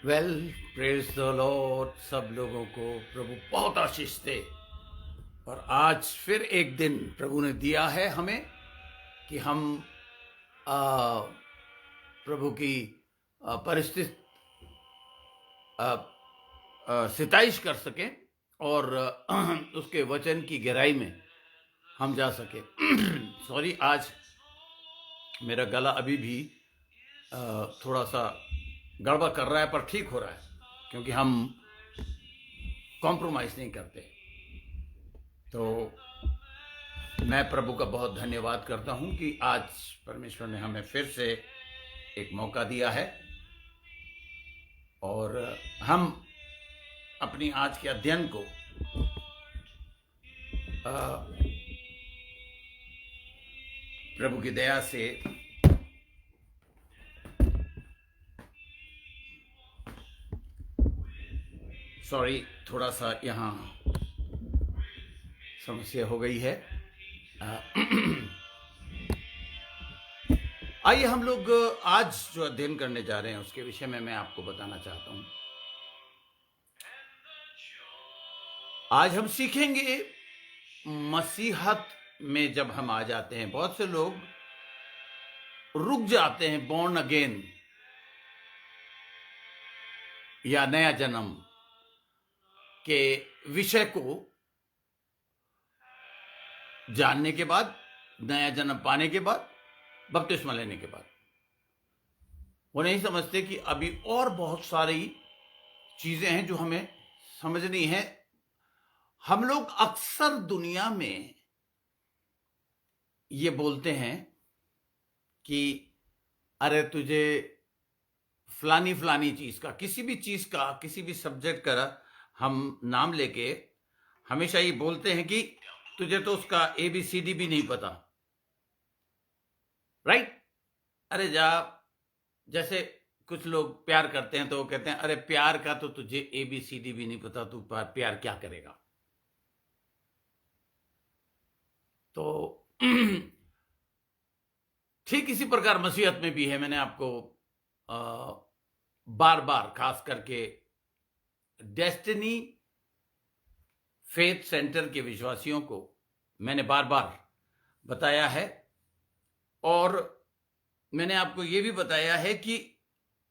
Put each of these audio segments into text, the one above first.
Well, praise the Lord. सब लोगों को प्रभु बहुत आशीष दे। और आज फिर एक दिन प्रभु ने दिया है हमें कि हम आ, प्रभु की परिस्थिति सिताइश कर सकें और उसके वचन की गहराई में हम जा सके। सॉरी, आज मेरा गला अभी भी थोड़ा सा गड़बड़ कर रहा है, पर ठीक हो रहा है क्योंकि हम कॉम्प्रोमाइज नहीं करते। तो मैं प्रभु का बहुत धन्यवाद करता हूं कि आज परमेश्वर ने हमें फिर से एक मौका दिया है और हम अपनी आज के अध्ययन को प्रभु की दया से सॉरी, थोड़ा सा यहाँ समस्या हो गई है। आइए हम लोग आज जो अध्ययन करने जा रहे हैं उसके विषय में मैं आपको बताना चाहता हूं। आज हम सीखेंगे मसीहत में जब हम आ जाते हैं, बहुत से लोग रुक जाते हैं बॉर्न अगेन या नया जन्म के विषय को जानने के बाद, नया जन्म पाने के बाद, बपतिस्मा लेने के बाद। वो नहीं समझते कि अभी और बहुत सारी चीजें हैं जो हमें समझनी है। हम लोग अक्सर दुनिया में ये बोलते हैं कि अरे तुझे फलानी चीज का, किसी भी चीज का, किसी भी सब्जेक्ट का हम नाम लेके हमेशा ये बोलते हैं कि तुझे तो उसका ABCD भी नहीं पता, राइट? अरे जा, जैसे कुछ लोग प्यार करते हैं तो वो कहते हैं अरे प्यार का तो तुझे ABCD भी नहीं पता, तू प्यार क्या करेगा? तो ठीक इसी प्रकार मसीहत में भी है। मैंने आपको बार बार खास करके डेस्टिनी फेथ सेंटर के विश्वासियों को मैंने बार बार बताया है और मैंने आपको यह भी बताया है कि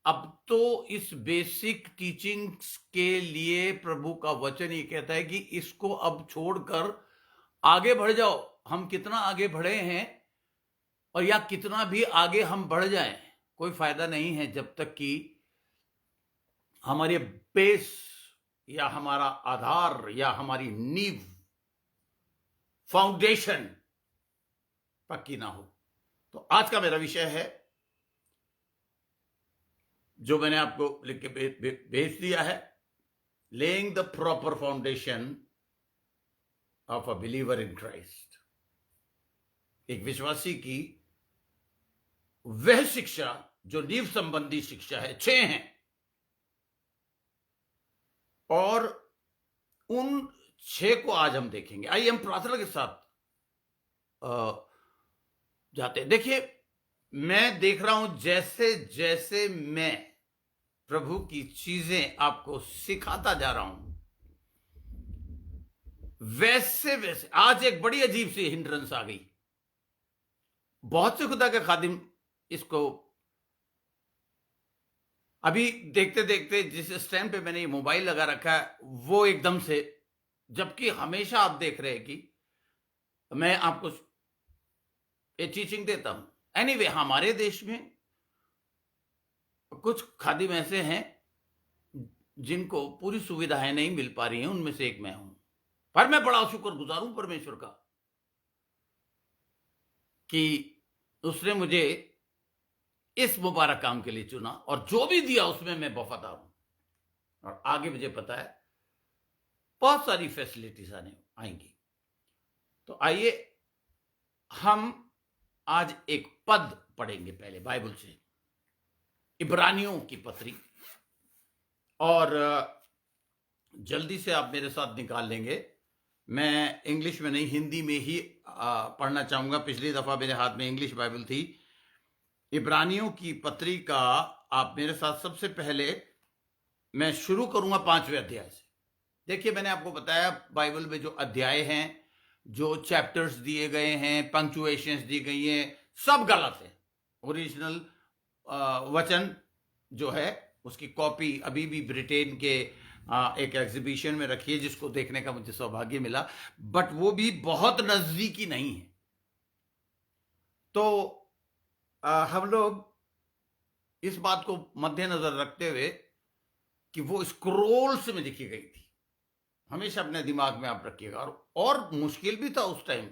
अब तो इस बेसिक टीचिंग्स के लिए प्रभु का वचन ये कहता है कि इसको अब छोड़कर आगे बढ़ जाओ। हम कितना आगे बढ़े हैं और या कितना भी आगे हम बढ़ जाएं, कोई फायदा नहीं है जब तक कि हमारे बेस या हमारा आधार या हमारी नींव, फाउंडेशन पक्की ना हो। तो आज का मेरा विषय है जो मैंने आपको लिख के भेज दिया है, laying the proper foundation of a believer in Christ. एक विश्वासी की वह शिक्षा जो नींव संबंधी शिक्षा है, 6 हैं और उन 6 को आज हम देखेंगे। आइए हम प्रार्थना के साथ जाते हैं। देखिए, मैं देख रहा हूं जैसे जैसे मैं प्रभु की चीजें आपको सिखाता जा रहा हूं, वैसे वैसे आज एक बड़ी अजीब सी हिंड्रेंस आ गई। बहुत से खुदा के खादिम इसको अभी देखते देखते, जिस स्टैंड पे मैंने ये मोबाइल लगा रखा है, वो एकदम से, जबकि हमेशा आप देख रहे हैं कि मैं आपको ये टीचिंग देता हूं। एनीवे, हमारे देश में कुछ खादिम ऐसे हैं जिनको पूरी सुविधाएं नहीं मिल पा रही हैं, उनमें से एक मैं हूं। पर मैं बड़ा शुक्रगुजार हूं परमेश्वर का कि उसने मुझे इस मुबारक काम के लिए चुना और जो भी दिया उसमें मैं वफादार हूं। और आगे मुझे पता है बहुत सारी फैसिलिटीज आएंगी। तो आइए हम आज एक पद पढ़ेंगे पहले बाइबल से, इब्रानियों की पत्री, और जल्दी से आप मेरे साथ निकाल लेंगे। मैं इंग्लिश में नहीं, हिंदी में ही पढ़ना चाहूंगा। पिछली दफा मेरे हाथ में इंग्लिश बाइबल थी। इब्रानियों की पत्री का आप मेरे साथ सबसे पहले मैं शुरू करूंगा 5वें अध्याय से। देखिए, मैंने आपको बताया बाइबल में जो अध्याय हैं, जो चैप्टर्स दिए गए हैं, पंक्चुएशंस दी गई हैं, सब गलत है। ओरिजिनल वचन जो है उसकी कॉपी अभी भी ब्रिटेन के एक एग्जीबिशन में रखी है, जिसको देखने का मुझे सौभाग्य मिला, बट वो भी बहुत नजदीकी नहीं है। तो हम लोग इस बात को मद्देनजर रखते हुए कि वो स्क्रोल्स में लिखी गई थी, हमेशा अपने दिमाग में आप रखिएगा। और मुश्किल भी था उस टाइम,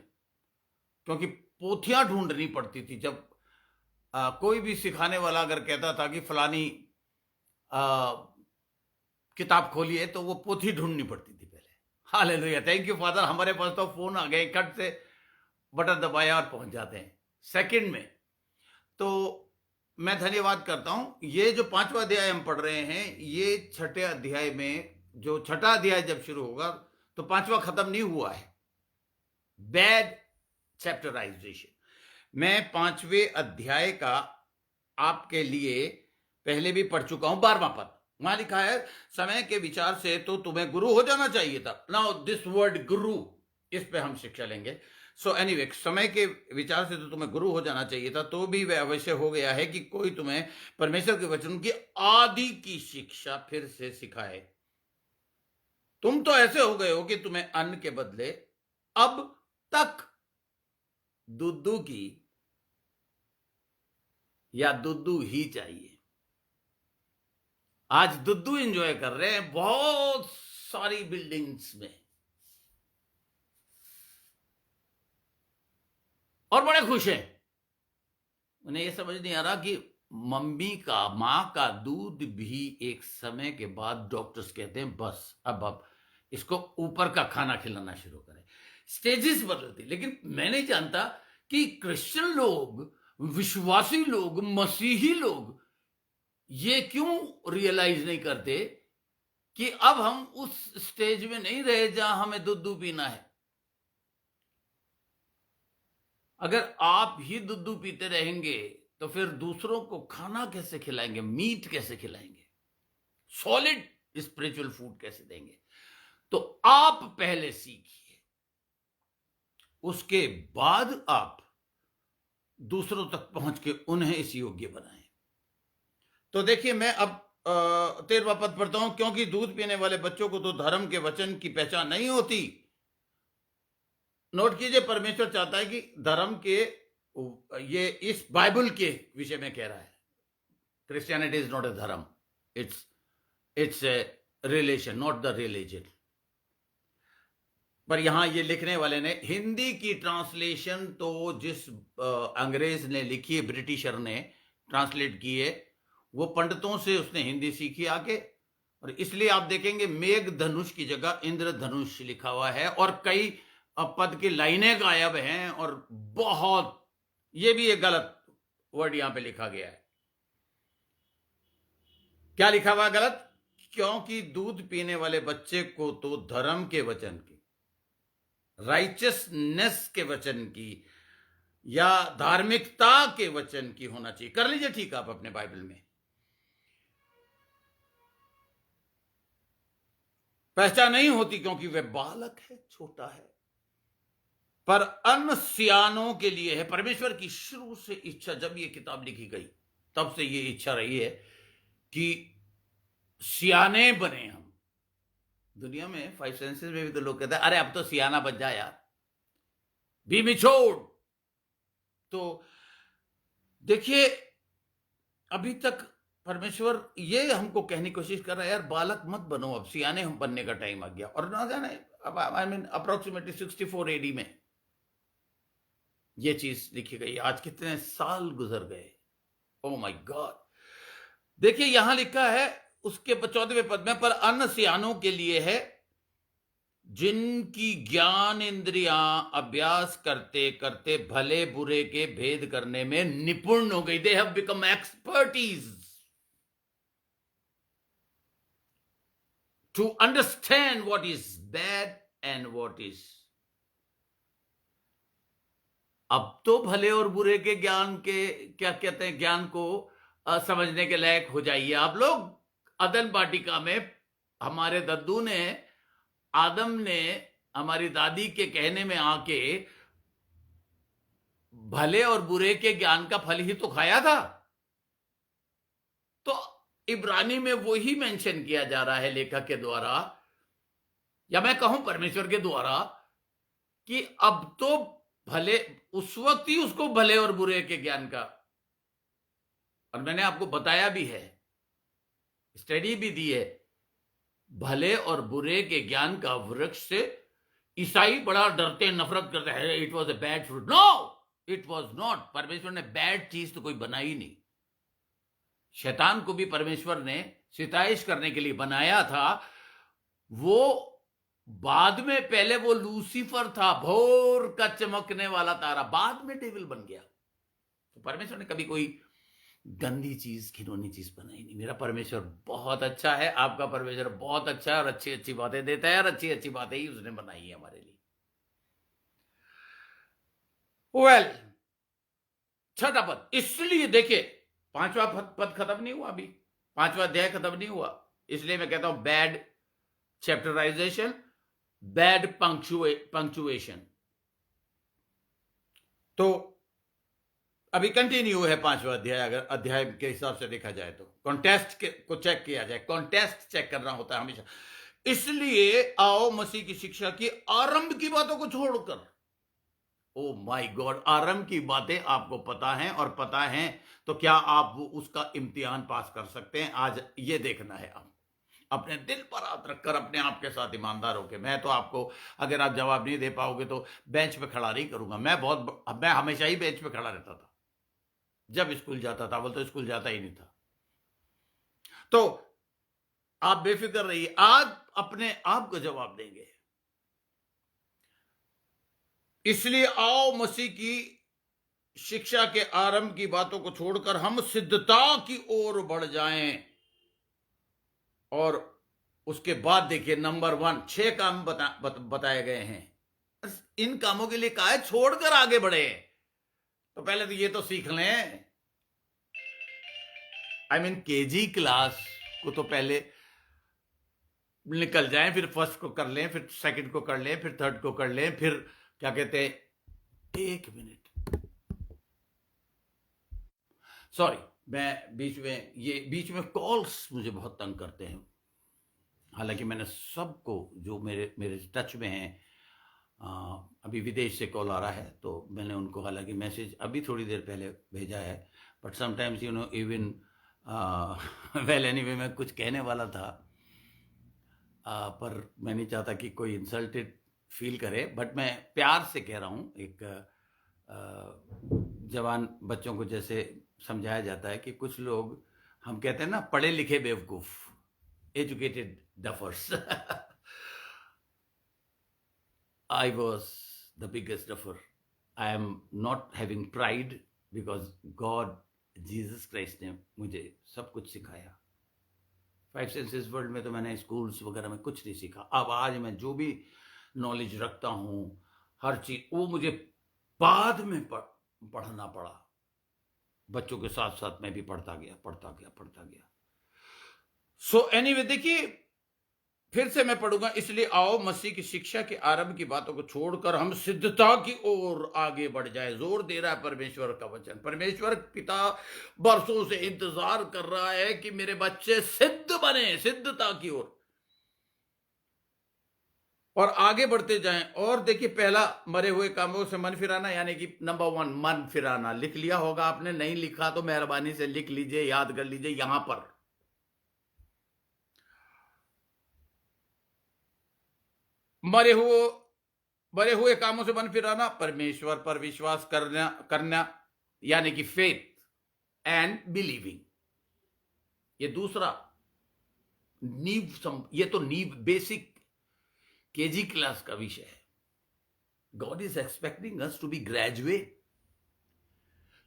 क्योंकि पोथियां ढूंढनी पड़ती थी। जब कोई भी सिखाने वाला अगर कहता था कि फलानी किताब खोलिए, तो वो पोथी ढूंढनी पड़ती थी पहले। Hallelujah, thank you father. हमारे पास तो फोन आ गए, कट से बटन दबाया और पहुंच जाते हैं सेकंड में। तो मैं धन्यवाद करता हूं। ये जो 5वां अध्याय हम पढ़ रहे हैं, ये 6ठे अध्याय में, जो 6ठा अध्याय जब शुरू होगा तो 5वां खत्म नहीं हुआ है। Bad chapterisation. मैं 5वें अध्याय का आपके लिए पहले भी पढ़ चुका हूं, 12वां पद। वहां लिखा है, समय के विचार से तो तुम्हें गुरु हो जाना चाहिए था। नाउ दिस वर्ड गुरु, इस पे हम शिक्षा लेंगे। सो एनीवे, समय के विचार से तो तुम्हें गुरु हो जाना चाहिए था, तो भी वह अवश्य हो गया है कि कोई तुम्हें परमेश्वर के वचन की आदि की शिक्षा फिर से सिखाए। तुम तो ऐसे हो गए हो कि तुम्हें अन्न के बदले अब तक दुद्धू की या दुद्धू ही चाहिए। आज दुद्धू एंजॉय कर रहे हैं बहुत सारी बिल्डिंग्स में, और बड़े खुश हैं। उन्हें यह समझ नहीं आ रहा कि मां का दूध भी एक समय के बाद डॉक्टर्स कहते हैं बस अब इसको ऊपर का खाना खिलाना शुरू करें। स्टेजेस बदलती। लेकिन मैं नहीं जानता कि क्रिश्चियन लोग, विश्वासी लोग, मसीही लोग ये क्यों रियलाइज नहीं करते कि अब हम उस स्टेज में नहीं रहे जहां हमें दूध पीना है। अगर आप ही दूध पीते रहेंगे तो फिर दूसरों को खाना कैसे खिलाएंगे, मीट कैसे खिलाएंगे, सॉलिड स्पिरिचुअल फूड कैसे देंगे? तो आप पहले सीखिए, उसके बाद आप दूसरों तक पहुंच के उन्हें इस योग्य बनाएं। तो देखिए, मैं अब 13वां पद पढ़ता हूं। क्योंकि दूध पीने वाले बच्चों को तो धर्म के वचन की पहचान नहीं होती। नोट कीजिए, परमेश्वर चाहता है कि धर्म के, ये इस बाइबल के विषय में कह रहा है, क्रिश्चियनिटी इज नॉट ए धर्म, it's a relation, not the religion. पर यहां ये लिखने वाले ने हिंदी की ट्रांसलेशन तो जिस अंग्रेज ने लिखी है, ब्रिटिशर ने ट्रांसलेट की है, वो पंडितों से उसने हिंदी सीखी आके, और इसलिए आप देखेंगे मेघ धनुष की जगह इंद्रधनुष लिखा हुआ है, और कई पद की लाइनें गायब हैं, और बहुत, ये भी एक गलत वर्ड यहां पे लिखा गया है। क्या लिखा हुआ गलत? क्योंकि दूध पीने वाले बच्चे को तो धर्म के वचन की, राइचसनेस के वचन की, या धार्मिकता के वचन की होना चाहिए। कर लीजिए ठीक आप अपने बाइबल में। पहचान नहीं होती क्योंकि वह बालक है, छोटा है। पर अन्न सियानों के लिए है। परमेश्वर की शुरू से इच्छा, जब ये किताब लिखी गई तब से ये इच्छा रही है कि सियाने बने हम। दुनिया में 5 सेंसेस में भी तो लोग कहते हैं अरे अब तो सियाना बन जा यार, बी मैच्योर्ड। तो देखिए, अभी तक परमेश्वर ये हमको कहने की कोशिश कर रहा है, यार बालक मत बनो, अब सियाने हम बनने का टाइम आ गया। और ना जाने, अब आई मीन अप्रोक्सीमेटली 64 AD में ये चीज लिखी गई। आज कितने साल गुजर गए, ओ माय गॉड। देखिए यहां लिखा है उसके 14वें पद में, पर अन्न सियानों के लिए है जिनकी ज्ञान इंद्रियां अभ्यास करते करते भले बुरे के भेद करने में निपुण हो गई। They have become expertise to understand what is bad and what is. अब तो भले और बुरे के ज्ञान के, क्या कहते हैं, ज्ञान को समझने के लायक हो जाइए आप लोग। अदन वाटिका में हमारे दद्दू ने, आदम ने हमारी दादी के कहने में आके भले और बुरे के ज्ञान का फल ही तो खाया था। तो इब्रानी में वही मेंशन किया जा रहा है लेखक के द्वारा, या मैं कहूं परमेश्वर के द्वारा, कि अब तो भले, उस वक्त ही उसको भले और बुरे के ज्ञान का, और मैंने आपको बताया भी है, स्टडी भी दी है, भले और बुरे के ज्ञान का वृक्ष से ईसाई बड़ा डरते, नफरत करते हैं, it was a bad fruit. No, it was not. परमेश्वर ने बैड चीज तो कोई बनाई नहीं। शैतान को भी परमेश्वर ने सिताइश करने के लिए बनाया था। वो बाद में, पहले वो लूसीफर था, भोर का चमकने वाला तारा, बाद में डेविल बन गया। तो परमेश्वर ने कभी कोई गंदी चीज, घिनौनी चीज बनाई नहीं। मेरा परमेश्वर बहुत अच्छा है, आपका परमेश्वर बहुत अच्छा है, और अच्छी अच्छी बातें देता है, और अच्छी अच्छी बातें ही उसने बनाई है हमारे लिए। वेल, छठा पद, इसलिए देखिए, पांचवा पद खत्म नहीं हुआ, अभी पांचवा अध्याय खत्म नहीं हुआ, इसलिए मैं कहता हूं बैड चैप्टराइजेशन, बैड पंक्चुएशन। तो अभी कंटिन्यू है पांचवा अध्याय, अगर अध्याय के हिसाब से देखा जाए तो कॉन्टेस्ट को चेक किया जाए, कॉन्टेस्ट चेक करना होता है हमेशा। इसलिए आओ मसीह की शिक्षा की आरंभ की बातों को छोड़कर, ओ माय गॉड, आरंभ की बातें आपको पता है, और पता है तो क्या आप उसका इम्तिहान पास कर सकते हैं? आज ये देखना है। आप अपने दिल पर हाथ रखकर अपने आप के साथ ईमानदार होकर, मैं तो आपको, अगर आप जवाब नहीं दे पाओगे तो बेंच पे खड़ा नहीं करूंगा। मैं हमेशा ही बेंच पे खड़ा रहता था जब स्कूल जाता था, बोल तो स्कूल जाता ही नहीं था। तो आप बेफिक्र रहिए, आज अपने आप को जवाब देंगे। इसलिए आओ मसीह की शिक्षा के आरंभ की बातों को छोड़कर हम सिद्धता की ओर बढ़ जाएं। और उसके बाद देखिए नंबर 1, 6 काम बताए गए हैं। इन कामों के लिए कहा है छोड़कर आगे बढ़े। तो पहले तो ये तो सीख लें, आई मीन केजी क्लास को तो पहले निकल जाएं, फिर फर्स्ट को कर लें, फिर सेकंड को कर लें, फिर थर्ड को कर लें, फिर क्या कहते हैं, 1 मिनट, सॉरी, मैं बीच में कॉल्स मुझे बहुत तंग करते हैं। हालांकि मैंने सबको जो मेरे टच में हैं, अभी विदेश से कॉल आ रहा है, तो मैंने उनको हालांकि मैसेज अभी थोड़ी देर पहले भेजा है, but sometimes you know even well anyway, मैं कुछ कहने वाला था, पर मैं नहीं चाहता कि कोई इंसल्टेड फील करे, बट मैं प्यार से कह रहा हूँ। एक जवान बच्चों को जैसे समझाया जाता है कि कुछ लोग, हम कहते हैं ना, पढ़े लिखे बेवकूफ, educated duffers. I was the biggest duffer. I am not having pride because God, Jesus Christ ने मुझे सब कुछ सिखाया। 5 सेंसेस वर्ल्ड में तो मैंने स्कूल्स वगैरह में कुछ नहीं सीखा। अब आज मैं जो भी नॉलेज रखता हूँ, हर चीज वो मुझे बाद में पढ़ना पड़ा। बच्चों के साथ साथ मैं भी पढ़ता गया। सो एनीवे, देखिए फिर से मैं पढ़ूंगा। इसलिए आओ मसीह की शिक्षा के आरंभ की बातों को छोड़कर हम सिद्धता की ओर आगे बढ़ जाए। जोर दे रहा है परमेश्वर का वचन। परमेश्वर पिता बरसों से इंतजार कर रहा है कि मेरे बच्चे सिद्ध बने, सिद्धता की ओर और आगे बढ़ते जाएं। और देखिए, पहला, मरे हुए कामों से मन फिराना, यानी कि नंबर 1 मन फिराना। लिख लिया होगा आपने, नहीं लिखा तो मेहरबानी से लिख लीजिए, याद कर लीजिए यहां पर। मरे हुए कामों से मन फिराना, परमेश्वर पर विश्वास करना यानी कि फेथ एंड बिलीविंग। ये दूसरा नींव, ये तो नींव, बेसिक केजी क्लास का विषय है। God is expecting us to be graduate.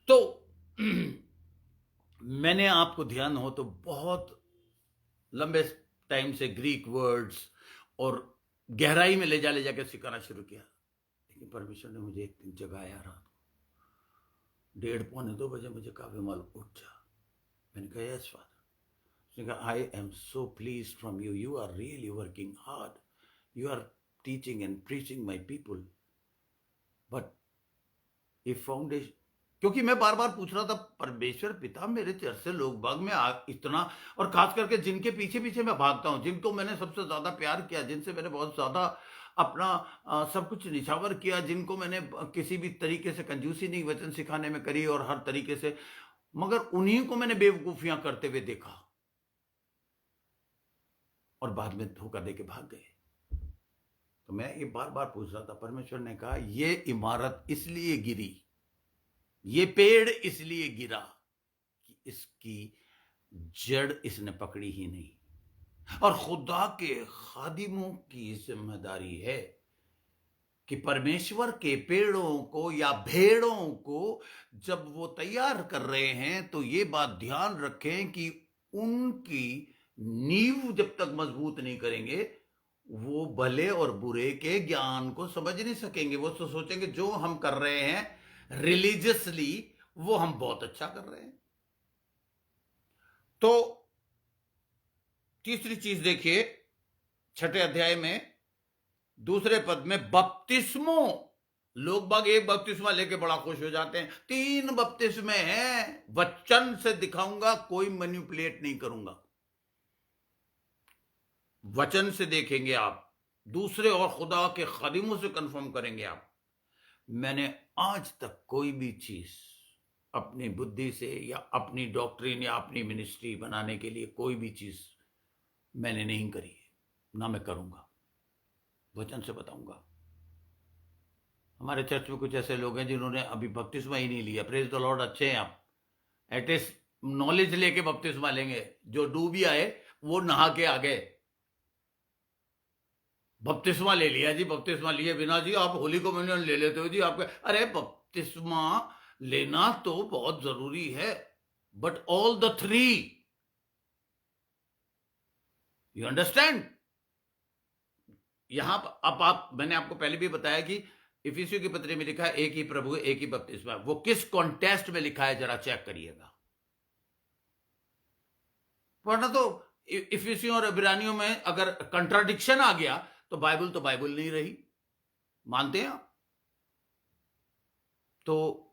तो मैंने आपको ध्यान हो तो बहुत लंबे टाइम से ग्रीक वर्ड्स और गहराई में ले जाकर सिखाना शुरू किया। लेकिन परमेश्वर ने मुझे एक दिन जगाया रात को 1:30 पौने 2 बजे, मुझे कहा विमल उठ जा। मैंने कहा यस फादर। उसने कहा, I am so please from you, you are really working hard, you are teaching and preaching my people, but ये फाउंडेशन, क्योंकि मैं बार बार पूछ रहा था, परमेश्वर पिता मेरे चर्च से लोग बाग में इतना, और खास करके जिनके पीछे पीछे मैं भागता हूं, जिनको मैंने सबसे ज्यादा प्यार किया, जिनसे मैंने बहुत ज्यादा अपना सब कुछ निछावर किया, जिनको मैंने किसी भी तरीके से कंजूसी नहीं वचन सिखाने में करी और हर तरीके से, मगर उन्हीं को मैंने बेवकूफियां करते हुए देखा और बाद में धोखा देके भाग गए। तो मैं ये बार बार पूछ रहा था, परमेश्वर ने कहा ये इमारत इसलिए गिरी, ये पेड़ इसलिए गिरा कि इसकी जड़ इसने पकड़ी ही नहीं। और खुदा के खादिमों की जिम्मेदारी है कि परमेश्वर के पेड़ों को या भेड़ों को जब वो तैयार कर रहे हैं तो ये बात ध्यान रखें कि उनकी नींव जब तक मजबूत नहीं करेंगे, वो भले और बुरे के ज्ञान को समझ नहीं सकेंगे। वो तो सोचेंगे जो हम कर रहे हैं रिलीजियसली वो हम बहुत अच्छा कर रहे हैं। तो तीसरी चीज देखिए, 6 अध्याय में दूसरे पद में बपतिस्मो, लोग बाग एक बपतिस्मा लेके बड़ा खुश हो जाते हैं, 3 बपतिस्मे हैं, वचन से दिखाऊंगा, कोई मैनिपुलेट नहीं करूंगा, वचन से देखेंगे आप, दूसरे और खुदा के खादिमों से कंफर्म करेंगे आप। मैंने आज तक कोई भी चीज अपनी बुद्धि से या अपनी डॉक्ट्रिन या अपनी मिनिस्ट्री बनाने के लिए कोई भी चीज मैंने नहीं करी है, ना मैं करूंगा, वचन से बताऊंगा। हमारे चर्च में कुछ ऐसे लोग हैं जिन्होंने अभी बपतिस्मा ही नहीं लिया, प्रेज द लॉर्ड, अच्छे हैं आप, एटलीस्ट नॉलेज लेके बपतिस्मा लेंगे। जो डूबी आए वो नहा के आ गए, बपतिस्मा ले लिया जी, बपतिस्मा लिए बिना जी आप होली कम्युनियन ले लेते हो जी आपके, अरे बपतिस्मा लेना तो बहुत जरूरी है, but all the 3, you understand. यहां अब आप, मैंने आपको पहले भी बताया कि इफिसियों की पत्री में लिखा है एक ही प्रभु एक ही बपतिस्मा, वो किस कॉन्टेस्ट में लिखा है जरा चेक करिएगा, वरना तो इफिसियों और इब्रानियों में अगर कंट्राडिक्शन आ गया तो बाइबल नहीं रही, मानते हैं आप? तो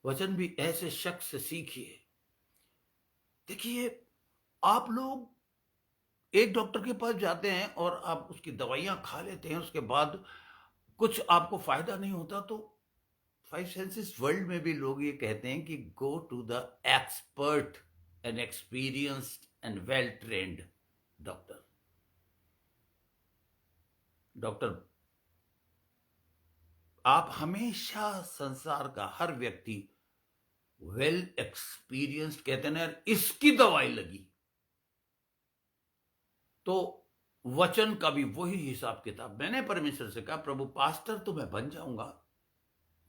वचन भी ऐसे शख्स से सीखिए। देखिए, आप लोग एक डॉक्टर के पास जाते हैं और आप उसकी दवाइयां खा लेते हैं, उसके बाद कुछ आपको फायदा नहीं होता, तो 5 सेंसेस वर्ल्ड में भी लोग ये कहते हैं कि go to the expert and experienced and well trained doctor. आप हमेशा संसार का हर व्यक्ति वेल एक्सपीरियंस्ड कहते हैं ना, इसकी दवाई लगी, तो वचन का भी वही हिसाब किताब। मैंने परमेश्वर से कहा, प्रभु पास्टर तो मैं बन जाऊंगा,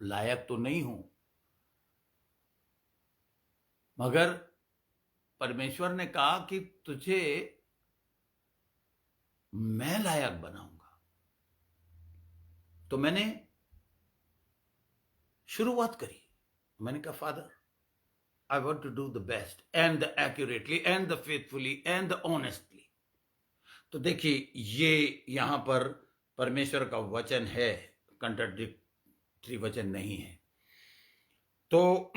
लायक तो नहीं हूं, मगर परमेश्वर ने कहा कि तुझे मैं लायक बनाऊंगा। तो मैंने शुरुआत करी, मैंने कहा father I want to do the best and the accurately and the faithfully and the honestly. तो देखिए, ये यहां पर परमेश्वर का वचन है, कंट्राडिक्टरी वचन नहीं है। तो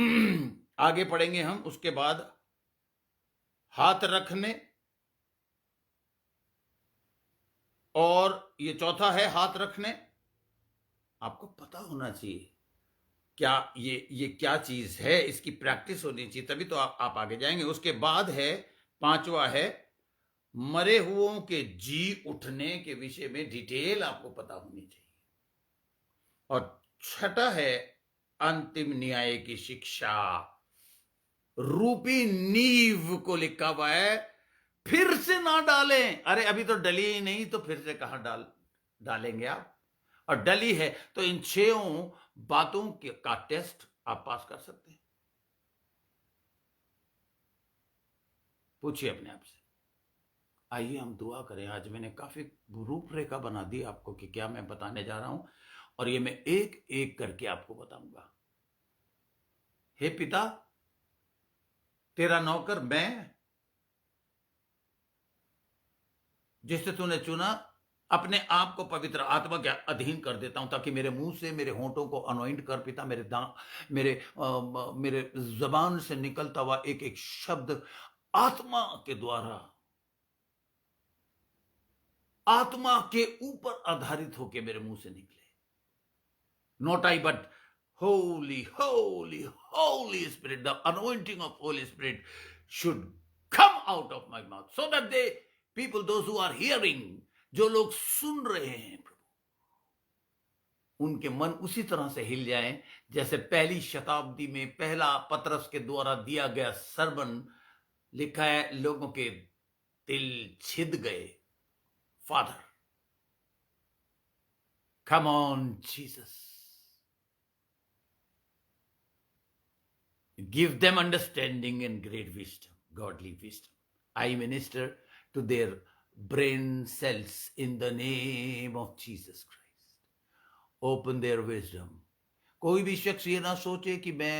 आगे पढ़ेंगे हम, उसके बाद हाथ रखने, और ये चौथा है हाथ रखने। आपको पता होना चाहिए क्या ये क्या चीज है, इसकी प्रैक्टिस होनी चाहिए, तभी तो आप आगे जाएंगे। उसके बाद है 5वां है मरे हुओं के जी उठने के विषय में डिटेल आपको पता होनी चाहिए। और 6 है अंतिम न्याय की शिक्षा, रूपी नींव को लिखा हुआ है, फिर से ना डालें। अरे अभी तो डली ही नहीं, तो फिर से कहां डालेंगे आप? और डली है तो इन 6 बातों का टेस्ट आप पास कर सकते हैं। पूछिए अपने आप से। आइए हम दुआ करें। आज मैंने काफी रूपरेखा बना दी आपको कि क्या मैं बताने जा रहा हूं, और ये मैं एक एक करके आपको बताऊंगा। हे पिता, तेरा नौकर मैं, जिससे तूने चुना, अपने आप को पवित्र आत्मा के अधीन कर देता हूं, ताकि मेरे मुंह से, मेरे होंठों को अनॉइंट कर पिता, मेरे जबान से निकलता हुआ एक एक शब्द आत्मा के द्वारा, आत्मा के ऊपर आधारित होकर मेरे मुंह से निकले। Not I but holy holy holy spirit, the anointing of holy spirit should come out of my mouth, so that they people, those who are hearing, जो लोग सुन रहे हैं प्रभु, उनके मन उसी तरह से हिल जाएं जैसे पहली शताब्दी में पहला पतरस के द्वारा दिया गया सरमन लिखा है, लोगों के दिल छिद गए। Father, come on Jesus, give them understanding and great wisdom, godly wisdom. I minister to their brain cells in the name of Jesus Christ. Open their wisdom. कोई भी शख्स ये ना सोचे कि मैं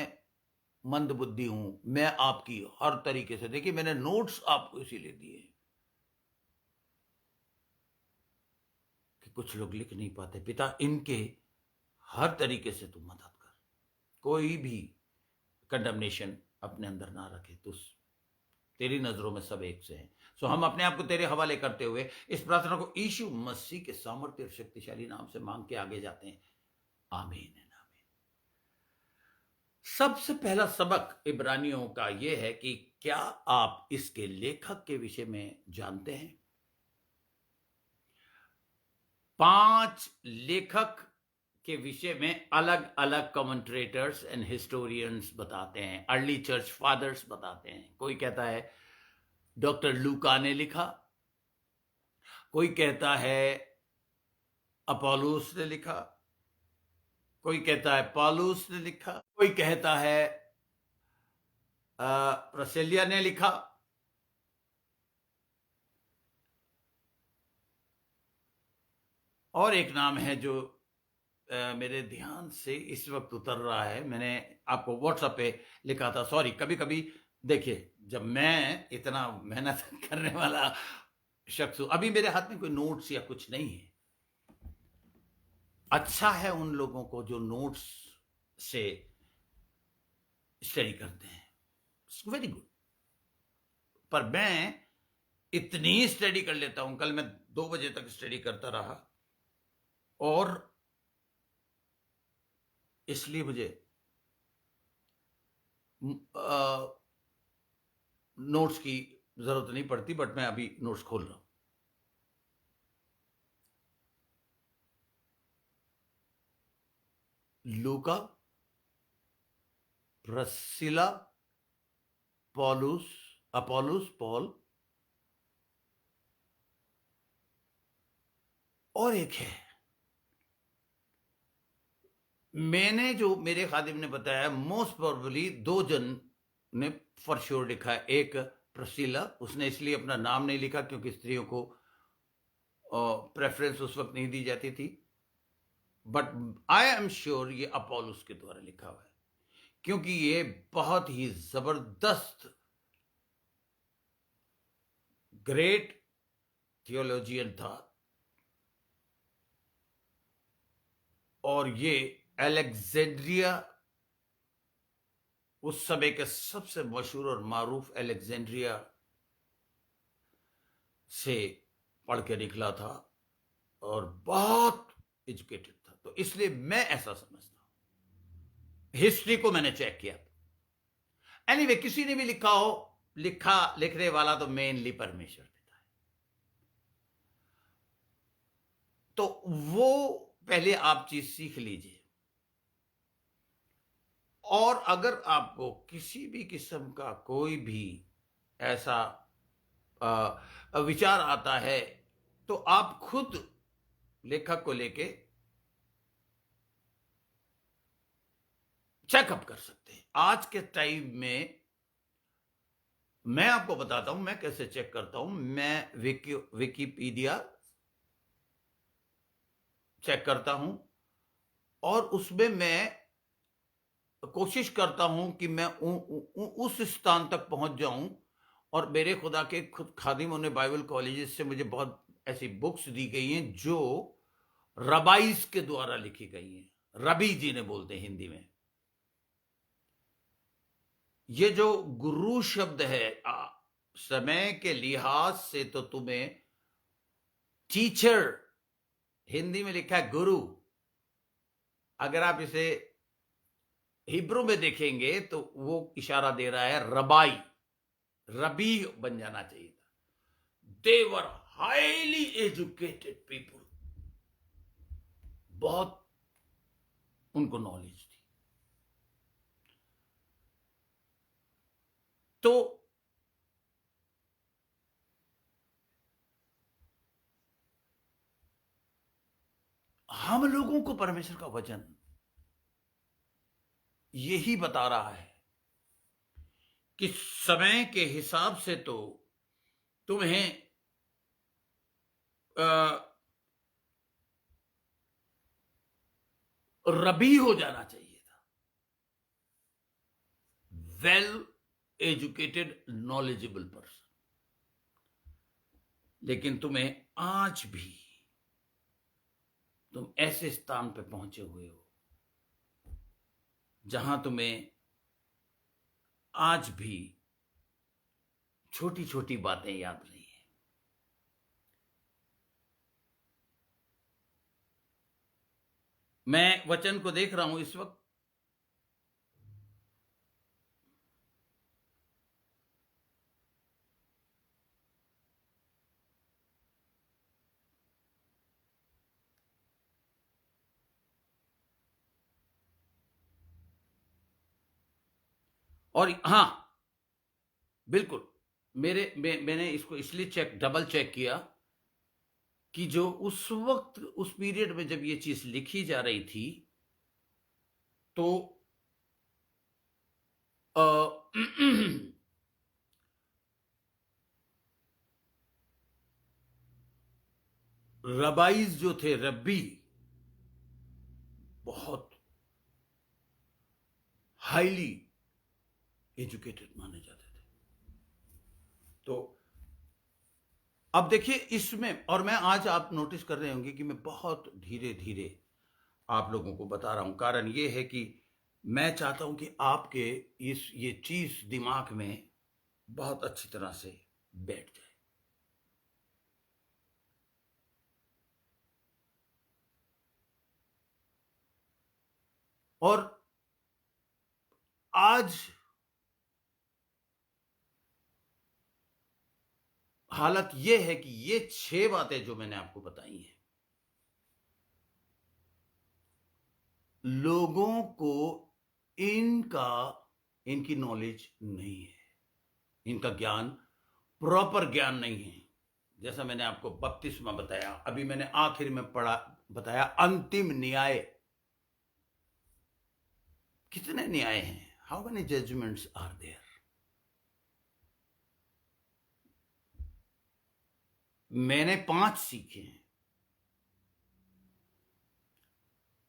मंद बुद्धि हूं, मैं आपकी हर तरीके से, देखिए मैंने नोट्स आपको इसीलिए दिए कि कुछ लोग लिख नहीं पाते। पिता, इनके हर तरीके से तू मदद कर, कोई भी कंडमनेशन अपने अंदर ना रखे, तो तेरी नजरों में सब एक से हैं। सो हम अपने आप को तेरे हवाले करते हुए इस प्रार्थना को यीशु मसीह के सामर्थ्य और शक्तिशाली नाम से मांग के आगे जाते हैं। आमीन। सबसे पहला सबक इब्रानियों का यह है कि क्या आप इसके लेखक के विषय में जानते हैं? 5 लेखक के विषय में अलग अलग कमेंट्रेटर्स एंड हिस्टोरियंस बताते हैं, अर्ली चर्च फादर्स बताते हैं। कोई कहता है डॉक्टर लूका ने लिखा, कोई कहता है अपोलोस ने लिखा, कोई कहता है पॉलुस ने लिखा, कोई कहता है प्रसेलिया ने लिखा, और एक नाम है जो मेरे ध्यान से इस वक्त उतर रहा है, मैंने आपको व्हाट्सएप पे लिखा था। सॉरी, कभी कभी देखिए, जब मैं इतना मेहनत करने वाला शख्स हूं, अभी मेरे हाथ में कोई नोट्स या कुछ नहीं है। अच्छा है उन लोगों को जो नोट्स से स्टडी करते हैं, वेरी गुड। पर मैं इतनी स्टडी कर लेता हूं, कल मैं 2 बजे तक स्टडी करता रहा, और इसलिए मुझे नोट्स की जरूरत नहीं पड़ती, बट मैं अभी नोट्स खोल रहा हूं। लूका, प्रसिला, अपोलोस, पॉल, और एक है, मैंने जो मेरे खादिम ने बताया, मोस्ट प्रोबेबली 2 जन ने फॉर श्योर लिखा है। एक प्रसिला, उसने इसलिए अपना नाम नहीं लिखा क्योंकि स्त्रियों को प्रेफरेंस उस वक्त नहीं दी जाती थी, बट आई एम श्योर ये अपोलोस के द्वारा लिखा हुआ है, क्योंकि ये बहुत ही जबरदस्त ग्रेट थियोलॉजियन था, और ये अलेक्जेंड्रिया, उस समय के सबसे मशहूर और मारूफ अलेक्जेंड्रिया से पढ़ के निकला था, और बहुत एजुकेटेड था। तो इसलिए मैं ऐसा समझता हूं, हिस्ट्री को मैंने चेक किया। एनीवे, किसी ने भी लिखा हो, लिखने वाला तो मेनली परमेश्वर पिता है। तो वो पहले आप चीज सीख लीजिए, और अगर आपको किसी भी किस्म का कोई भी ऐसा विचार आता है, तो आप खुद लेखक को लेके चेकअप कर सकते हैं। आज के टाइम में मैं आपको बताता हूं मैं कैसे चेक करता हूं। मैं विकिपीडिया चेक करता हूं, और उसमें मैं कोशिश करता हूं कि मैं उस स्थान तक पहुंच जाऊं, और मेरे खुदा के खुद खादिम ने बाइबल कॉलेजेस से मुझे बहुत ऐसी बुक्स दी गई हैं जो रबाइस के द्वारा लिखी गई हैं, रबी जी ने बोलते हैं हिंदी में। ये जो गुरु शब्द है, समय के लिहाज से तो तुम्हें टीचर हिंदी में लिखा है गुरु, अगर आप इसे हिब्रू में देखेंगे तो वो इशारा दे रहा है रबाई, रबी बन जाना चाहिए था। दे वर हाईली एजुकेटेड पीपल, बहुत उनको नॉलेज थी। तो हम लोगों को परमेश्वर का वचन यही बता रहा है कि समय के हिसाब से तो तुम्हें रबी हो जाना चाहिए था, वेल एजुकेटेड नॉलेजेबल पर्सन। लेकिन तुम्हें आज भी तुम ऐसे स्थान पे पहुंचे हुए हो जहां तुम्हें आज भी छोटी छोटी बातें याद नहीं है। मैं वचन को देख रहा हूं इस वक्त, और हां बिल्कुल मैंने इसको इसलिए डबल चेक किया कि जो उस वक्त उस पीरियड में जब ये चीज लिखी जा रही थी तो रबाइज जो थे, रब्बी, बहुत हाईली एजुकेटेड माने जाते थे। तो अब देखिए इसमें, और मैं आज आप नोटिस कर रहे होंगे कि मैं बहुत धीरे धीरे आप लोगों को बता रहा हूं, कारण ये है कि मैं चाहता हूं कि आपके ये चीज दिमाग में बहुत अच्छी तरह से बैठ जाए। और आज हालत यह है कि ये 6 बातें जो मैंने आपको बताई हैं, लोगों को इनकी नॉलेज नहीं है, इनका ज्ञान प्रॉपर ज्ञान नहीं है। जैसा मैंने आपको बपतिस्मा बताया, अभी मैंने आखिर में बताया अंतिम न्याय। कितने न्याय हैं? How many judgements are there? मैंने 5 सीखे हैं,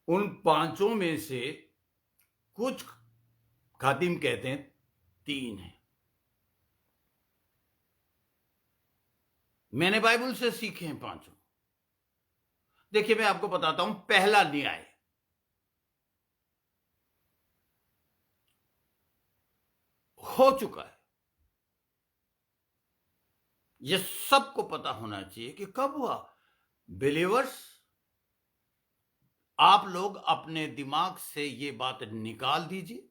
उन 5 में से कुछ खातिम कहते हैं 3 है। मैंने बाइबल से सीखे हैं 5। देखिए मैं आपको बताता हूं, पहला न्याय, हो चुका है। यह सबको पता होना चाहिए कि कब हुआ। बिलीवर्स, आप लोग अपने दिमाग से यह बात निकाल दीजिए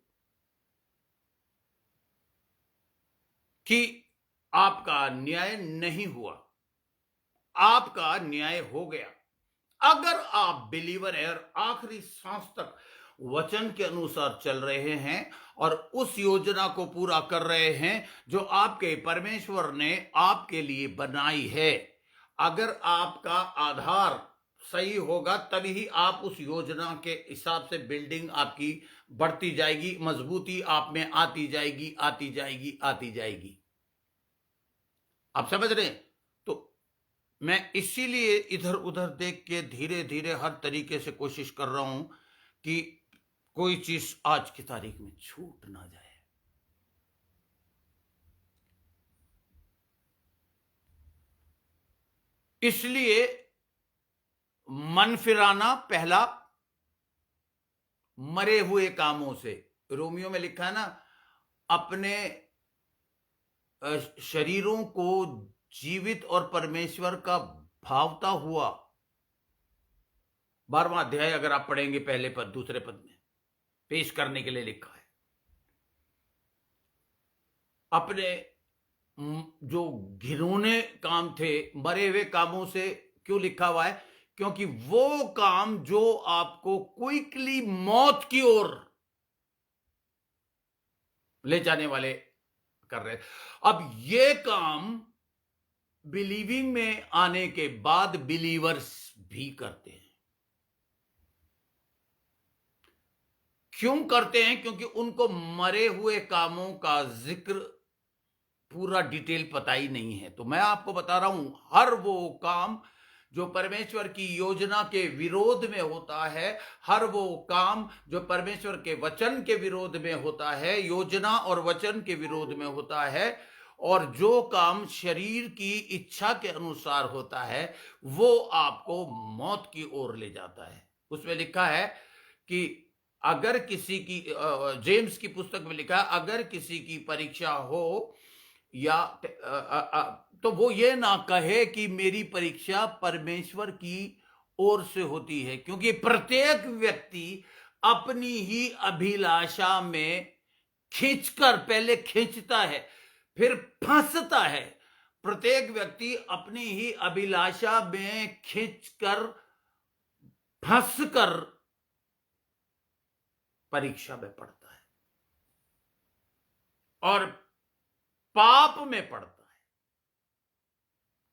कि आपका न्याय नहीं हुआ, आपका न्याय हो गया। अगर आप बिलीवर है और आखिरी सांस तक वचन के अनुसार चल रहे हैं और उस योजना को पूरा कर रहे हैं जो आपके परमेश्वर ने आपके लिए बनाई है, अगर आपका आधार सही होगा तभी ही आप उस योजना के हिसाब से बिल्डिंग आपकी बढ़ती जाएगी, मजबूती आप में आती जाएगी, आती जाएगी, आती जाएगी। आप समझ रहे हैं? तो मैं इसीलिए इधर उधर देख के धीरे धीरे हर तरीके से कोशिश कर रहा हूं कि कोई चीज आज की तारीख में छूट ना जाए। इसलिए मन फिराना पहला मरे हुए कामों से, रोमियो में लिखा है ना, अपने शरीरों को जीवित और परमेश्वर का भावता हुआ, 12वां अध्याय अगर आप पढ़ेंगे पहले पद दूसरे पद में पेश करने के लिए लिखा है। अपने जो घिनौने काम थे, मरे हुए कामों से क्यों लिखा हुआ है? क्योंकि वो काम जो आपको क्विकली मौत की ओर ले जाने वाले कर रहे। अब ये काम बिलीविंग में आने के बाद बिलीवर्स भी करते हैं। क्यों करते हैं? क्योंकि उनको मरे हुए कामों का जिक्र पूरा डिटेल पता ही नहीं है। तो मैं आपको बता रहा हूं, हर वो काम जो परमेश्वर की योजना के विरोध में होता है, हर वो काम जो परमेश्वर के वचन के विरोध में होता है, योजना और वचन के विरोध में होता है, और जो काम शरीर की इच्छा के अनुसार होता है, वो आपको मौत की ओर ले जाता है। उसमें लिखा है कि अगर किसी की, जेम्स की पुस्तक में लिखा है, अगर किसी की परीक्षा हो या तो वो ये ना कहे कि मेरी परीक्षा परमेश्वर की ओर से होती है, क्योंकि प्रत्येक व्यक्ति अपनी ही अभिलाषा में खींचकर, पहले खींचता है फिर फंसता है। प्रत्येक व्यक्ति अपनी ही अभिलाषा में खींचकर फंसकर परीक्षा में पड़ता है और पाप में पड़ता है,